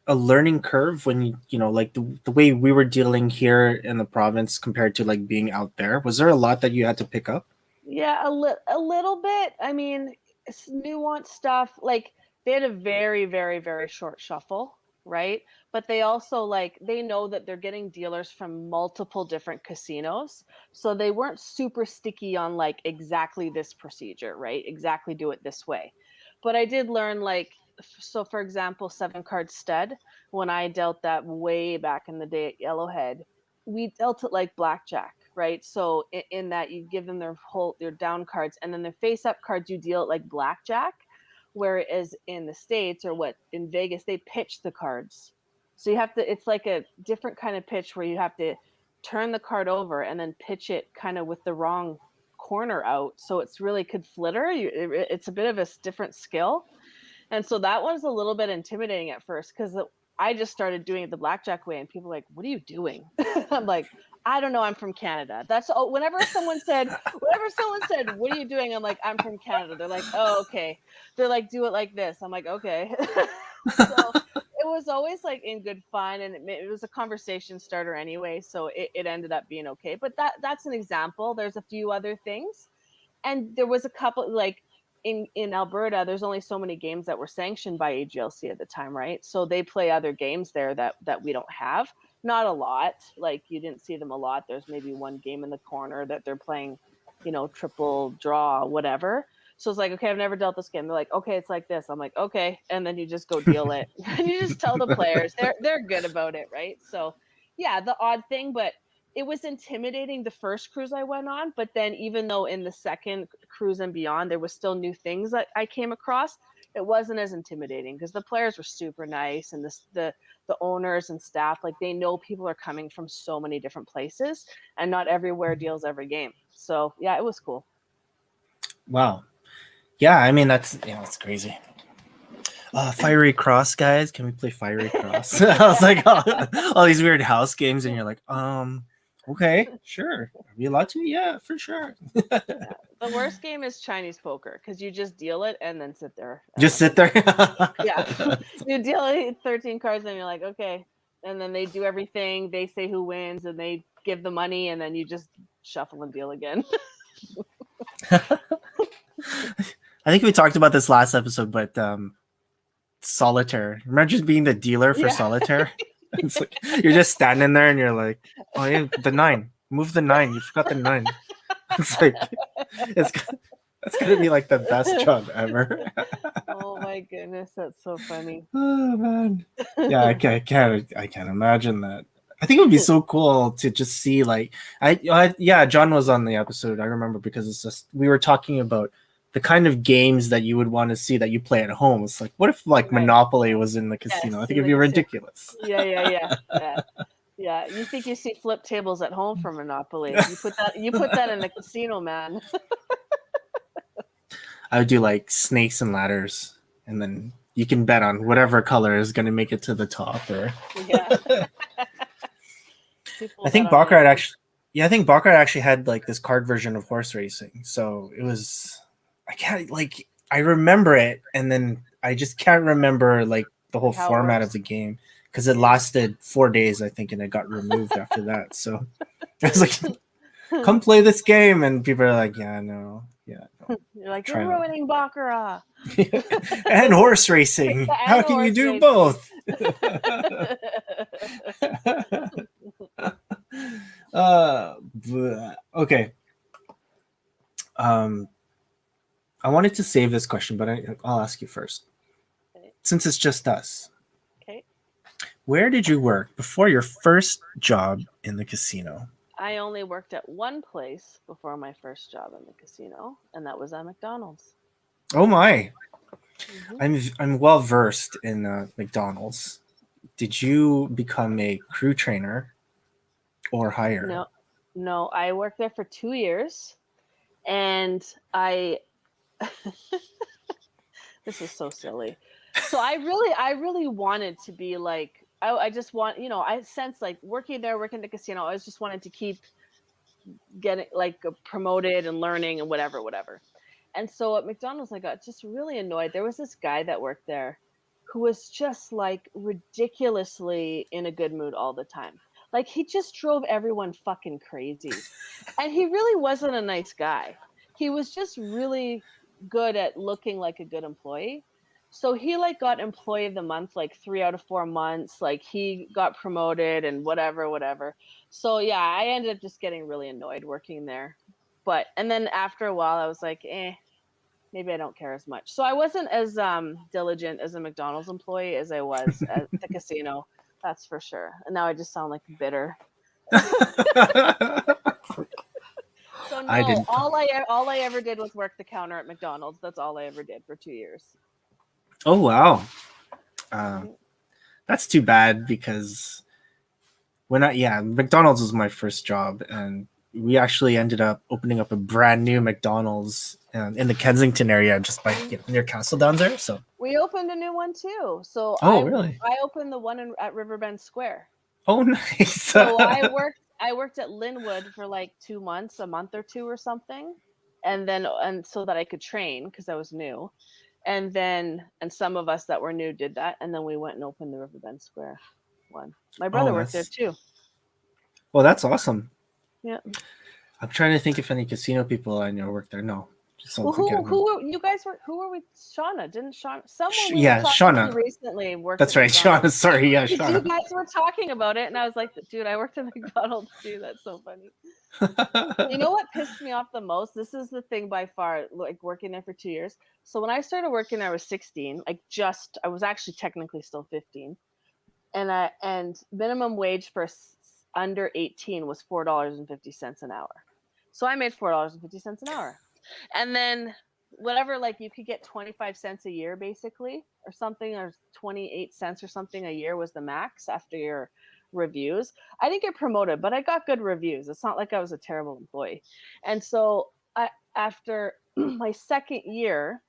a learning curve when like the way we were dealing here in the province compared to like being out there? Was there a lot that you had to pick up? Yeah, a little bit. I mean, it's nuanced stuff. Like they had a very, very, very short shuffle, right? But they also they know that they're getting dealers from multiple different casinos. So they weren't super sticky on like exactly this procedure, right? Exactly do it this way. But I did learn so for example, 7-card stud, when I dealt that way back in the day at Yellowhead, we dealt it like blackjack, right? So in that you give them their down cards, and then their face up cards, you deal it like blackjack. Whereas in the States in Vegas, they pitch the cards. So you have to, it's like a different kind of pitch where you have to turn the card over and then pitch it kind of with the wrong corner out, so it's really could flitter. It's a bit of a different skill, and so that was a little bit intimidating at first because I just started doing it the blackjack way, and people were like, "What are you doing?" I'm like, "I don't know. I'm from Canada." That's whenever someone said, "What are you doing?" I'm like, "I'm from Canada." They're like, "Oh, okay." They're like, "Do it like this." I'm like, "Okay." So it was always like in good fun, and it was a conversation starter anyway. So it ended up being okay. But that's an example. There's a few other things, and there was a couple like in Alberta, there's only so many games that were sanctioned by AGLC at the time, right? So they play other games there that we don't have. Not a lot. Like you didn't see them a lot. There's maybe one game in the corner that they're playing, triple draw, whatever. So it's like, okay, I've never dealt this game. They're like, okay, it's like this. I'm like, okay, and then you just go deal it, and you just tell the players they're good about it, right? So, yeah, the odd thing, but it was intimidating the first cruise I went on, but then even though in the second cruise and beyond, there was still new things that I came across, it wasn't as intimidating because the players were super nice, and the owners and staff, like they know people are coming from so many different places, and not everywhere deals every game. So yeah, it was cool. Wow. Yeah, I mean that's it's crazy. Fiery Cross, guys. Can we play Fiery Cross? I was like, all these weird house games, and you're like, okay, sure. Are we allowed to? Yeah, for sure. The worst game is Chinese poker because you just deal it and then sit there. Just sit there. Yeah, you deal 13 cards and you're like, okay, and then they do everything. They say who wins, and they give the money, and then you just shuffle and deal again. I think we talked about this last episode, but solitaire. Remember just being the dealer for solitaire? It's like you're just standing there and you're like, oh yeah, the 9. Move the 9. You forgot the 9. It's like that's gonna be like the best job ever. Oh my goodness, that's so funny. Oh man. Yeah, I can't imagine that. I think it would be so cool to just see like John was on the episode. I remember because it's just we were talking about the kind of games that you would want to see that you play at home. It's like, what if like Monopoly was in the casino? I think it'd be ridiculous. Yeah. You think you see flip tables at home for Monopoly? You put that in the casino, man. I would do like snakes and ladders, and then you can bet on whatever color is going to make it to the top. Or I think Baccarat actually had like this card version of horse racing. So it was. I remember it, and then I just can't remember like the whole format of the game because it lasted 4 days, I think, and it got removed after that. So I was like, come play this game, and people are like, no. You're like, you're ruining Baccarat. And horse racing. How can you do both? Okay. I wanted to save this question, but I'll ask you first. Okay. Since it's just us. Okay. Where did you work before your first job in the casino? I only worked at one place before my first job in the casino, and that was at McDonald's. Oh my. Mm-hmm. I'm well versed in McDonald's. Did you become a crew trainer or hire? No, I worked there for 2 years, and this is so silly. So I really wanted to be like, I just want, I sense like working the casino, I just wanted to keep getting like promoted and learning and whatever. And so at McDonald's, I got just really annoyed. There was this guy that worked there who was just like ridiculously in a good mood all the time. Like he just drove everyone fucking crazy. And he really wasn't a nice guy. He was just really good at looking like a good employee. So he like got employee of the month like 3 out of 4 months. Like he got promoted and whatever. So yeah, I ended up just getting really annoyed working there. And then after a while I was like, maybe I don't care as much. So I wasn't as diligent as a McDonald's employee as I was at the casino. That's for sure. And now I just sound like bitter. So no, all I ever did was work the counter at McDonald's. That's all I ever did for 2 years. Oh wow, that's too bad because McDonald's was my first job, and we actually ended up opening up a brand new McDonald's in the Kensington area, just by near Castle down there. So We opened a new one too. So really? I opened the one at Riverbend Square. Oh, nice. So I worked at Linwood for like 2 months, a month or two or something, and so that I could train because I was new, and some of us that were new did that, and then we went and opened the Riverbend Square one. My brother worked there too. Well, that's awesome. Yeah. I'm trying to think if any casino people I know work there. No. Well, who you guys were? Who were we? Shauna, didn't Shauna? Someone Shauna recently worked. That's right, Shauna. Sorry, yeah, Shauna. You guys were talking about it, and I was like, dude, I worked at McDonald's too. That's so funny. You know what pissed me off the most? This is the thing by far, like working there for 2 years. So when I started working, I was 16. I was actually technically still 15, and minimum wage for under 18 was $4.50 an hour. So I made $4.50 an hour. And then whatever, like you could get 25 cents a year basically or something, or 28 cents or something a year was the max after your reviews. I didn't get promoted, but I got good reviews. It's not like I was a terrible employee. And so after my second year,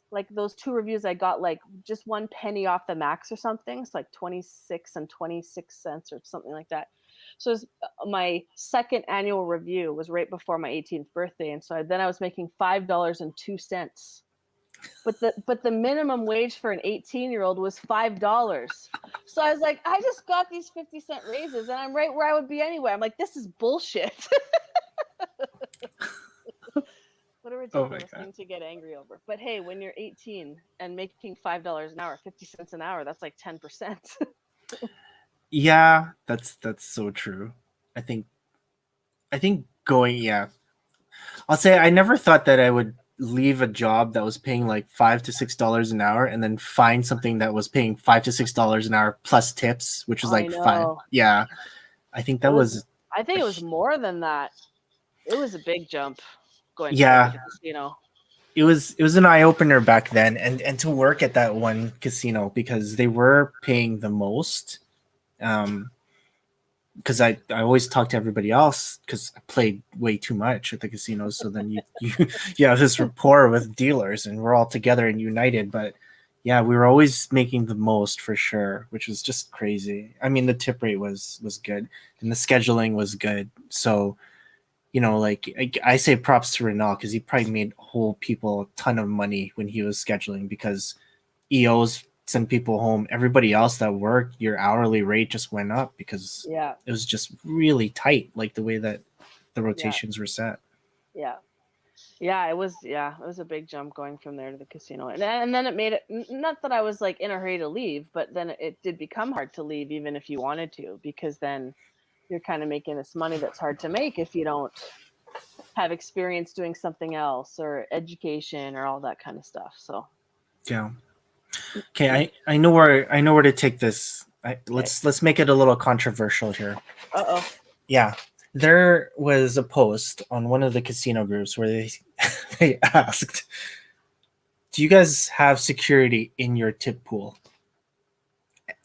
like those 2 reviews, I got like just 1 penny off the max or something. It's like 26 and 26 cents or something like that. So my second annual review was right before my 18th birthday. And so I was making $5.02. But the minimum wage for an 18-year-old was $5. So I was like, I just got these 50-cent raises and I'm right where I would be anyway. I'm like, this is bullshit. What a ridiculous thing to get angry over. But hey, when you're 18 and making $5 an hour, 50 cents an hour, that's like 10%. Yeah, that's so true. I think I'll say I never thought that I would leave a job that was paying like $5 to $6 an hour and then find something that was paying $5 to $6 an hour plus tips, which was like $5. Yeah. I think it was more than that. It was a big jump going to the casino. It was an eye opener back then, and to work at that one casino because they were paying the most. Because I always talk to everybody else because I played way too much at the casinos. So then you have this rapport with dealers and we're all together and united. But yeah, we were always making the most for sure, which was just crazy. I mean, the tip rate was good and the scheduling was good. So, like I say props to Renal because he probably made whole people a ton of money when he was scheduling because EOs send people home. Everybody else that worked, your hourly rate just went up because it was just really tight, like the way that the rotations were set. It was a big jump going from there to the casino, and then it made it, not that I was like in a hurry to leave, but then it did become hard to leave even if you wanted to, because then you're kind of making this money that's hard to make if you don't have experience doing something else or education or all that kind of stuff. So yeah. Okay, I know where to take this. Let's make it a little controversial here. Yeah, there was a post on one of the casino groups where they asked, "Do you guys have security in your tip pool?"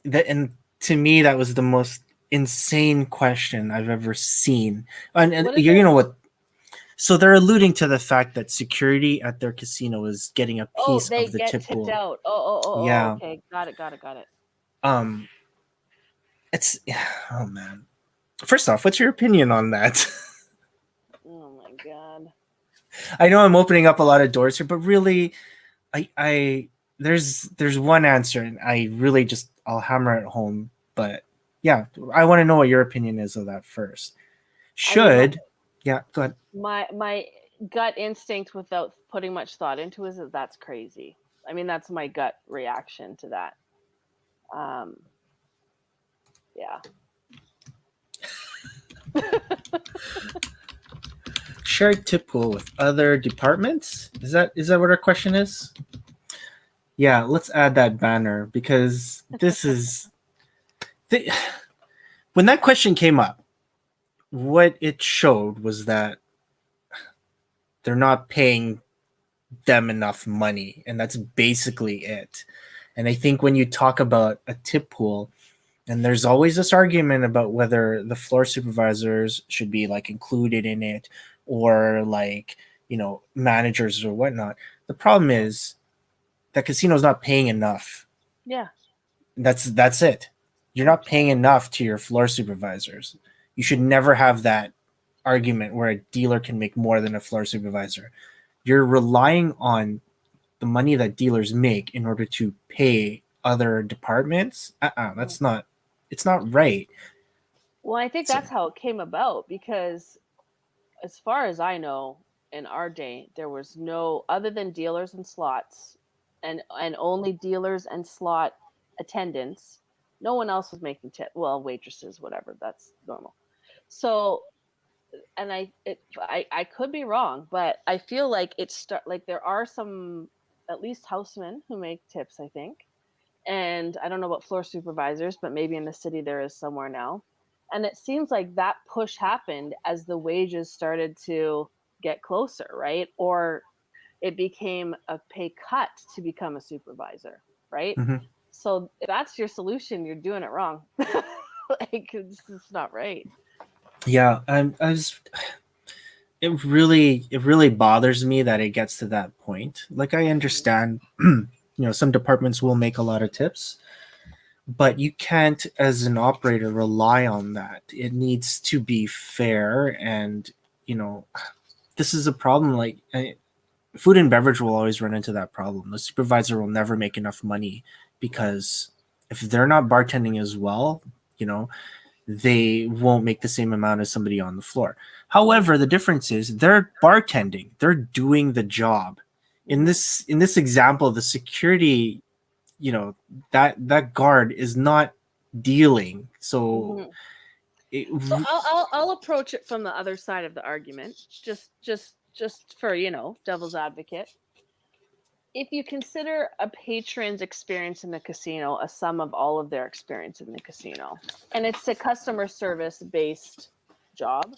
And to me, that was the most insane question I've ever seen. And you know what? So they're alluding to the fact that security at their casino is getting a piece of the tip pool. Out. Yeah. Okay, got it. It's man. First off, what's your opinion on that? Oh my god. I know I'm opening up a lot of doors here, but really, there's one answer, and I'll hammer it home. But yeah, I want to know what your opinion is of that first. Yeah, go ahead. My gut instinct, without putting much thought into it, is that that's crazy. I mean, that's my gut reaction to that. Yeah. Shared tip pool with other departments? Is that what our question is? Yeah, let's add that banner because this is when that question came up, what it showed was that they're not paying them enough money, and that's basically it. And I think when you talk about a tip pool, And there's always this argument about whether the floor supervisors should be like included in it, or like, managers or whatnot. The problem is that casino's not paying enough. Yeah. That's it. You're not paying enough to your floor supervisors. You should never have that argument where a dealer can make more than a floor supervisor. You're relying on the money that dealers make in order to pay other departments. That's not, it's not right. Well, I think that's how it came about, because as far as I know, in our day, there was no, other than dealers and slots, and only dealers and slot attendants, no one else was making tip. Well, waitresses, whatever, that's normal. So, and I could be wrong, but I feel like like there are some, at least housemen who make tips, I think. And I don't know about floor supervisors, but maybe in the city there is somewhere now. And it seems like that push happened as the wages started to get closer, right? Or it became a pay cut to become a supervisor, right? Mhm. So if that's your solution, you're doing it wrong. Like, it's not right. Yeah, it really bothers me that it gets to that point. Like, I understand, some departments will make a lot of tips, but you can't, as an operator, rely on that. It needs to be fair, and this is a problem. Like, food and beverage will always run into that problem. The supervisor will never make enough money, because if they're not bartending as well, they won't make the same amount as somebody on the floor. However, the difference is they're bartending, they're doing the job. In this example, the security, that guard is not dealing. So, So I'll approach it from the other side of the argument, just for devil's advocate. If you consider a patron's experience in the casino a sum of all of their experience in the casino, and it's a customer service based job,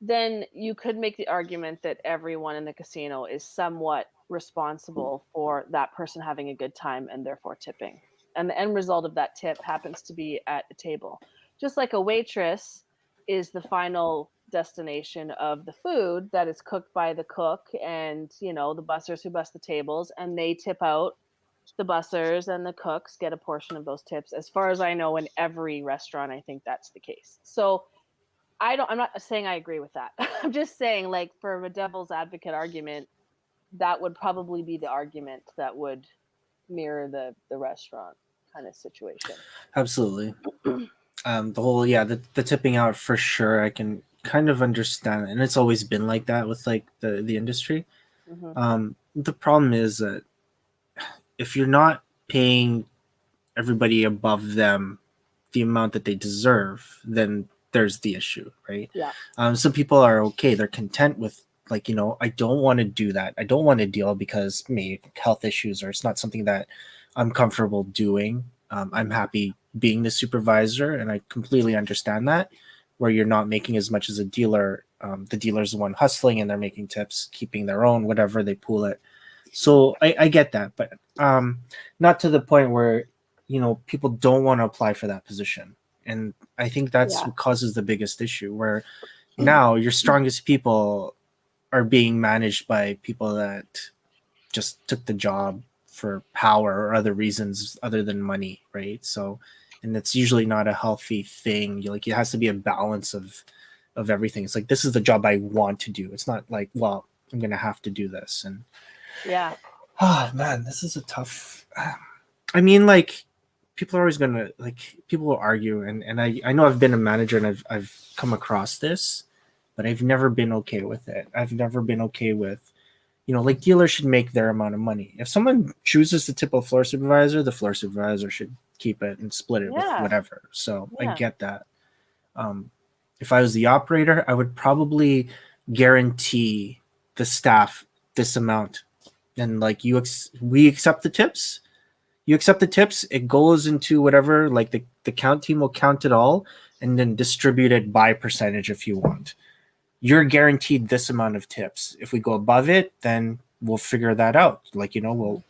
then you could make the argument that everyone in the casino is somewhat responsible for that person having a good time and therefore tipping. And the end result of that tip happens to be at a table. Just like a waitress is the final destination of the food that is cooked by the cook and the bussers who bus the tables, and they tip out the bussers, and the cooks get a portion of those tips. As far as I know, in every restaurant, I think that's the case. So I'm not saying I agree with that. I'm just saying, like, for a devil's advocate argument, that would probably be the argument that would mirror the restaurant kind of situation. Absolutely. The whole, the tipping out, for sure, I can kind of understand, and it's always been like that with like the industry. Mm-hmm. The problem is that if you're not paying everybody above them the amount that they deserve, then there's the issue, right? Yeah. Some people are okay, they're content with, like, I don't want to do that, I don't want to deal because maybe health issues, or it's not something that I'm comfortable doing. I'm happy being the supervisor, and I completely understand that, where you're not making as much as a dealer. The dealer's the one hustling, and they're making tips, keeping their own, whatever, they pool it. So I get that, but not to the point where people don't want to apply for that position. And I think that's what causes the biggest issue, where now your strongest people are being managed by people that just took the job for power or other reasons other than money, right? So, and it's usually not a healthy thing. It has to be a balance of everything. It's like, this is the job I want to do. It's not like, well, I'm gonna have to do this. And oh man, this is a tough. I mean, like, people are always gonna, like, people will argue, and I know I've been a manager, and I've come across this, but I've never been okay with it. I've never been okay with, like, dealers should make their amount of money. If someone chooses to tip a floor supervisor, the floor supervisor should keep it and split it with whatever. So I get that. If I was the operator, I would probably guarantee the staff this amount, and like, we accept the tips. You accept the tips, it goes into whatever, like the count team will count it all and then distribute it by percentage if you want. You're guaranteed this amount of tips. If we go above it, then we'll figure that out. Like, we'll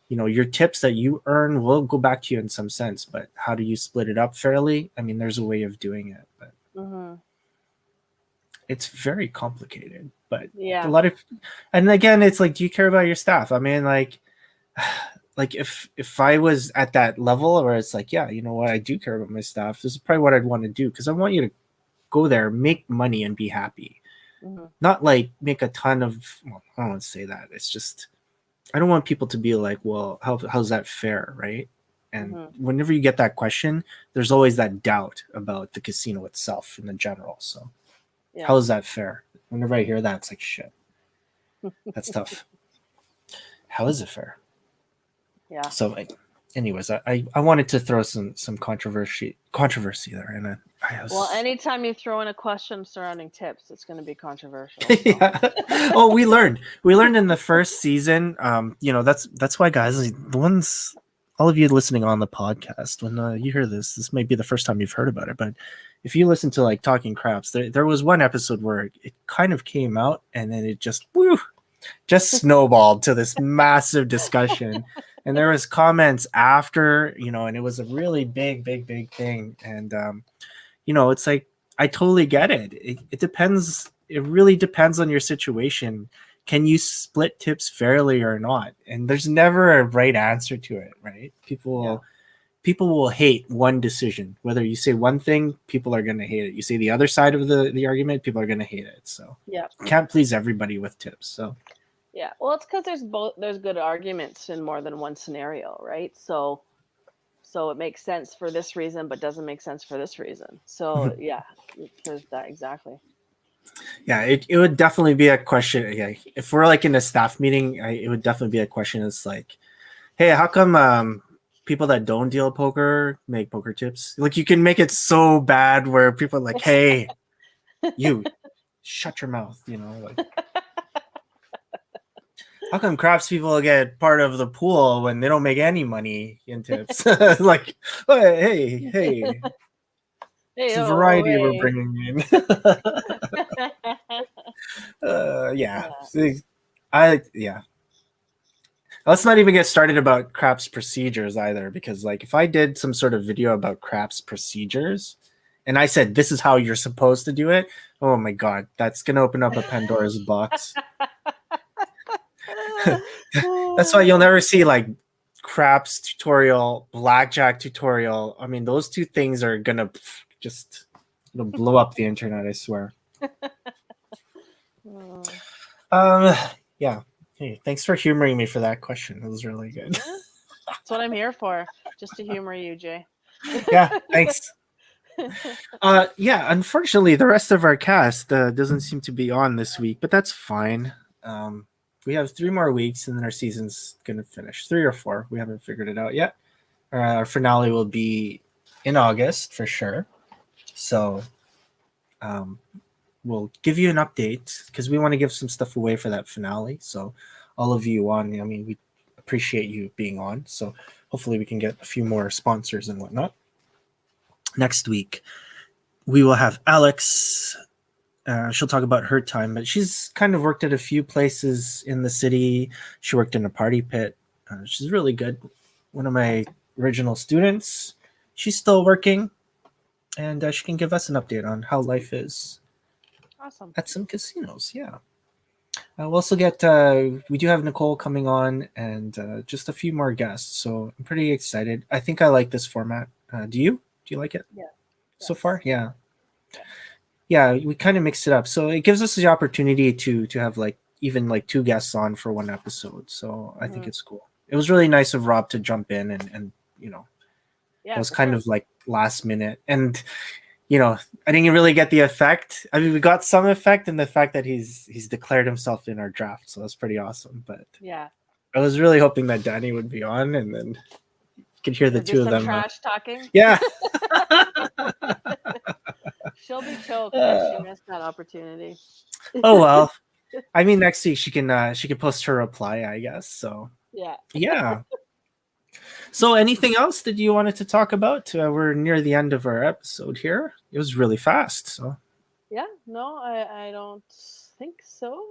your tips that you earn will go back to you in some sense, but how do you split it up fairly? I mean, there's a way of doing it, but it's very complicated. But a lot of, and again, it's like, do you care about your staff? I mean, like if I was at that level where it's like, yeah, you know what, I do care about my staff, this is probably what I'd want to do, because I want you to go there, make money, and be happy. Not like make a ton of, well, I don't want to say that. It's just, I don't want people to be like, well, how's that fair, right? And whenever you get that question, there's always that doubt about the casino itself in the general. So how is that fair? Whenever I hear that, it's like, shit, that's tough. How is it fair? Yeah. So anyways, I wanted to throw some controversy there. And well, anytime you throw in a question surrounding tips, it's going to be controversial. So. Yeah. Oh, we learned in the first season. That's why, guys, the ones, all of you listening on the podcast, when you hear this might be the first time you've heard about it, but if you listen to like Talking Craps, there was one episode where it kind of came out, and then it just snowballed to this massive discussion. And there was comments after, and it was a really big thing. And, it's like, I totally get it. It depends. It really depends on your situation. Can you split tips fairly or not? And there's never a right answer to it, right? People will hate one decision. Whether you say one thing, people are going to hate it. You say the other side of the argument, people are going to hate it. So you can't please everybody with tips. So. Yeah, well, it's because there's good arguments in more than one scenario, right? So it makes sense for this reason, but doesn't make sense for this reason. So there's that exactly. Yeah, it would definitely be a question. Yeah, if we're like in a staff meeting, it would definitely be a question. It's like, hey, how come people that don't deal poker make poker tips? Like, you can make it so bad where people are like, hey, you shut your mouth, like. How come craps people get part of the pool when they don't make any money in tips? Like, hey, it's a variety we're bringing in. Let's not even get started about craps procedures either, because like if I did some sort of video about craps procedures and I said this is how you're supposed to do it, oh my god, that's gonna open up a Pandora's box. That's why you'll never see like craps tutorial, blackjack tutorial. I mean, those two things are gonna just blow up the internet, I swear. Yeah. Hey, thanks for humoring me for that question. It was really good. That's what I'm here for, just to humor you, Jay. Yeah, thanks. Unfortunately, the rest of our cast doesn't seem to be on this week, but that's fine. We have 3 more weeks, and then our season's going to finish. 3 or 4. We haven't figured it out yet. Our finale will be in August for sure. So we'll give you an update because we want to give some stuff away for that finale. So all of you on, I mean, we appreciate you being on. So hopefully we can get a few more sponsors and whatnot. Next week, we will have Alex. She'll talk about her time, but she's kind of worked at a few places in the city. She worked in a party pit. She's really good. One of my original students. She's still working, and she can give us an update on how life is. Awesome. At some casinos, yeah. We'll also get, we do have Nicole coming on, and just a few more guests. So I'm pretty excited. I think I like this format. Do you? Do you like it? Yeah. So far? Yeah. Yeah, we kind of mix it up. So it gives us the opportunity to have like even like 2 guests on for one episode. So I think it's cool. It was really nice of Rob to jump in and it was kind of like last minute. And, I didn't really get the effect. I mean, we got some effect in the fact that he's declared himself in our draft. So that's pretty awesome. But yeah, I was really hoping that Danny would be on, and then you could hear the two of them. Trash talking. Yeah. She'll be choked if she missed that opportunity. Oh well. I mean, next week she can post her reply, I guess. So yeah. So anything else that you wanted to talk about? We're near the end of our episode here. It was really fast. So yeah, no, I don't think so.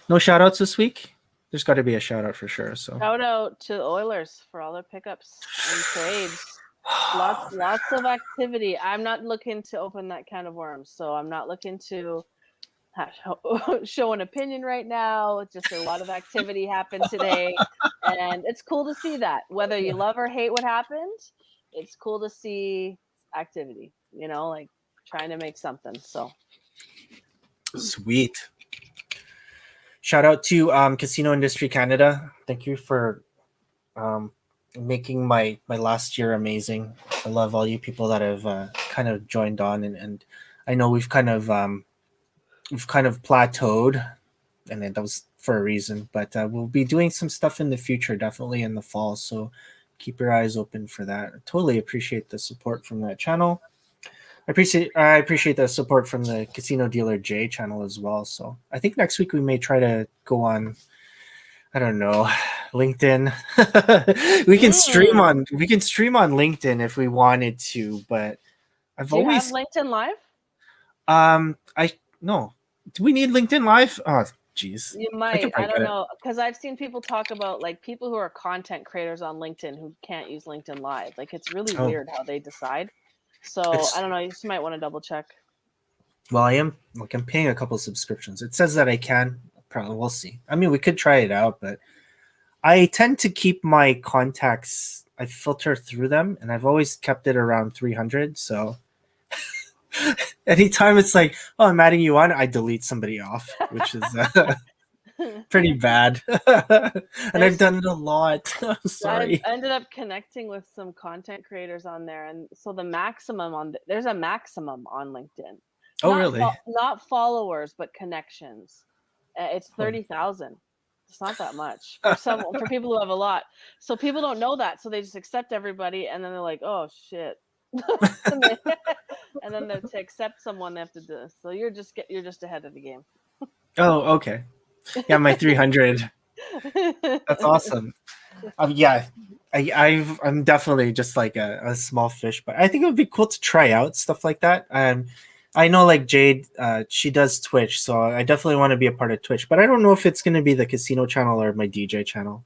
No shout outs this week? there's got to be a shout out for sure. So Shout out to the Oilers for all their pickups and trades. Lots of activity. I'm not looking to open that can of worms, so I'm not looking to show an opinion right now. Just a lot of activity happened today, and it's cool to see that. Whether you love or hate what happened, it's cool to see activity. Like trying to make something. So sweet. Shout out to Casino Industry Canada. Thank you for making my last year amazing. I love all you people that have kind of joined on, and I know we've kind of plateaued, and that was for a reason. But we'll be doing some stuff in the future, definitely in the fall. So keep your eyes open for that. I totally appreciate the support from that channel. I appreciate the support from the Casino Dealer J channel as well. So I think next week we may try to go on, I don't know, LinkedIn. we can stream on LinkedIn if we wanted to, but I've do you always have LinkedIn Live? No. Do we need LinkedIn Live? Oh, geez. You might. I don't know, because I've seen people talk about like people who are content creators on LinkedIn who can't use LinkedIn Live. Like it's really weird how they decide. So I don't know. You just might want to double check. Well, I'm paying a couple of subscriptions. It says that I can. Probably we'll see. I mean, we could try it out, but I tend to keep my contacts. I filter through them, and I've always kept it around 300. So anytime it's like, oh, I'm adding you on, I delete somebody off, which is pretty bad. And I've done it a lot. I'm sorry. I ended up connecting with some content creators on there, and so the maximum there's a maximum on LinkedIn. Oh, really? Not followers, but connections. It's 30,000. It's not that much for people who have a lot. So people don't know that, so they just accept everybody, and then they're like, oh shit. and then to accept someone they have to do this. So you're just ahead of the game. Oh, okay. Yeah, my 300. That's awesome. Yeah, I'm definitely just like a small fish, but I think it would be cool to try out stuff like that. I know like Jade, she does Twitch, so I definitely want to be a part of Twitch, but I don't know if it's going to be the casino channel or my DJ channel.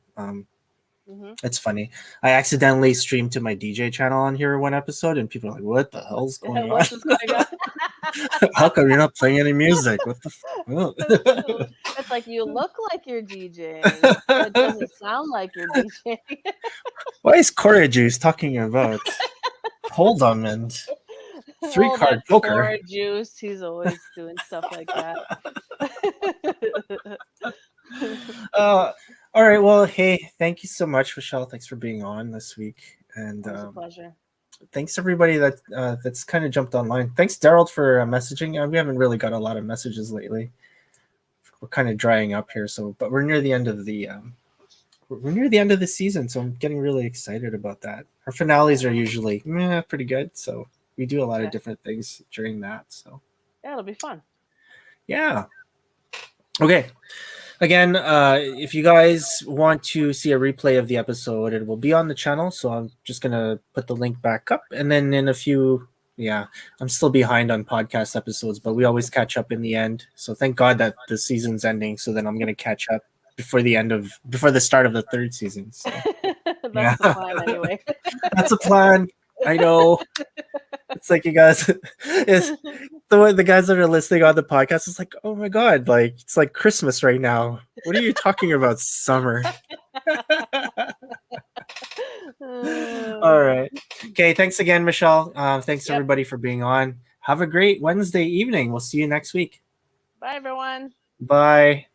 It's funny. I accidentally streamed to my DJ channel on here one episode, and people are like, "What the hell's going on? How come you're not playing any music? What the?" It's like you look like you're DJing, but it doesn't sound like you're DJing. Why is Corey Juice talking about? Hold on, man. 3-card poker. Corey Juice, he's always doing stuff like that. All right. Well, hey, thank you so much, Michelle. Thanks for being on this week, and it was a pleasure. Thanks everybody that's kind of jumped online. Thanks, Daryl, for messaging. We haven't really got a lot of messages lately. We're kind of drying up here, but we're near the end of the season, so I'm getting really excited about that. Our finales are usually pretty good, so we do a lot of different things during that. So yeah, it'll be fun. Yeah. Okay. Again, if you guys want to see a replay of the episode, it will be on the channel. So I'm just going to put the link back up. And then in a few, I'm still behind on podcast episodes, but we always catch up in the end. So thank God that the season's ending. So then I'm going to catch up before the start of the third season. So, That's the plan anyway. That's a plan. I know. It's like you guys, the guys that are listening on the podcast, it's like, oh my God, like it's like Christmas right now. What are you talking about? Summer. All right. Okay. Thanks again, Michelle. Thanks everybody for being on. Have a great Wednesday evening. We'll see you next week. Bye, everyone. Bye.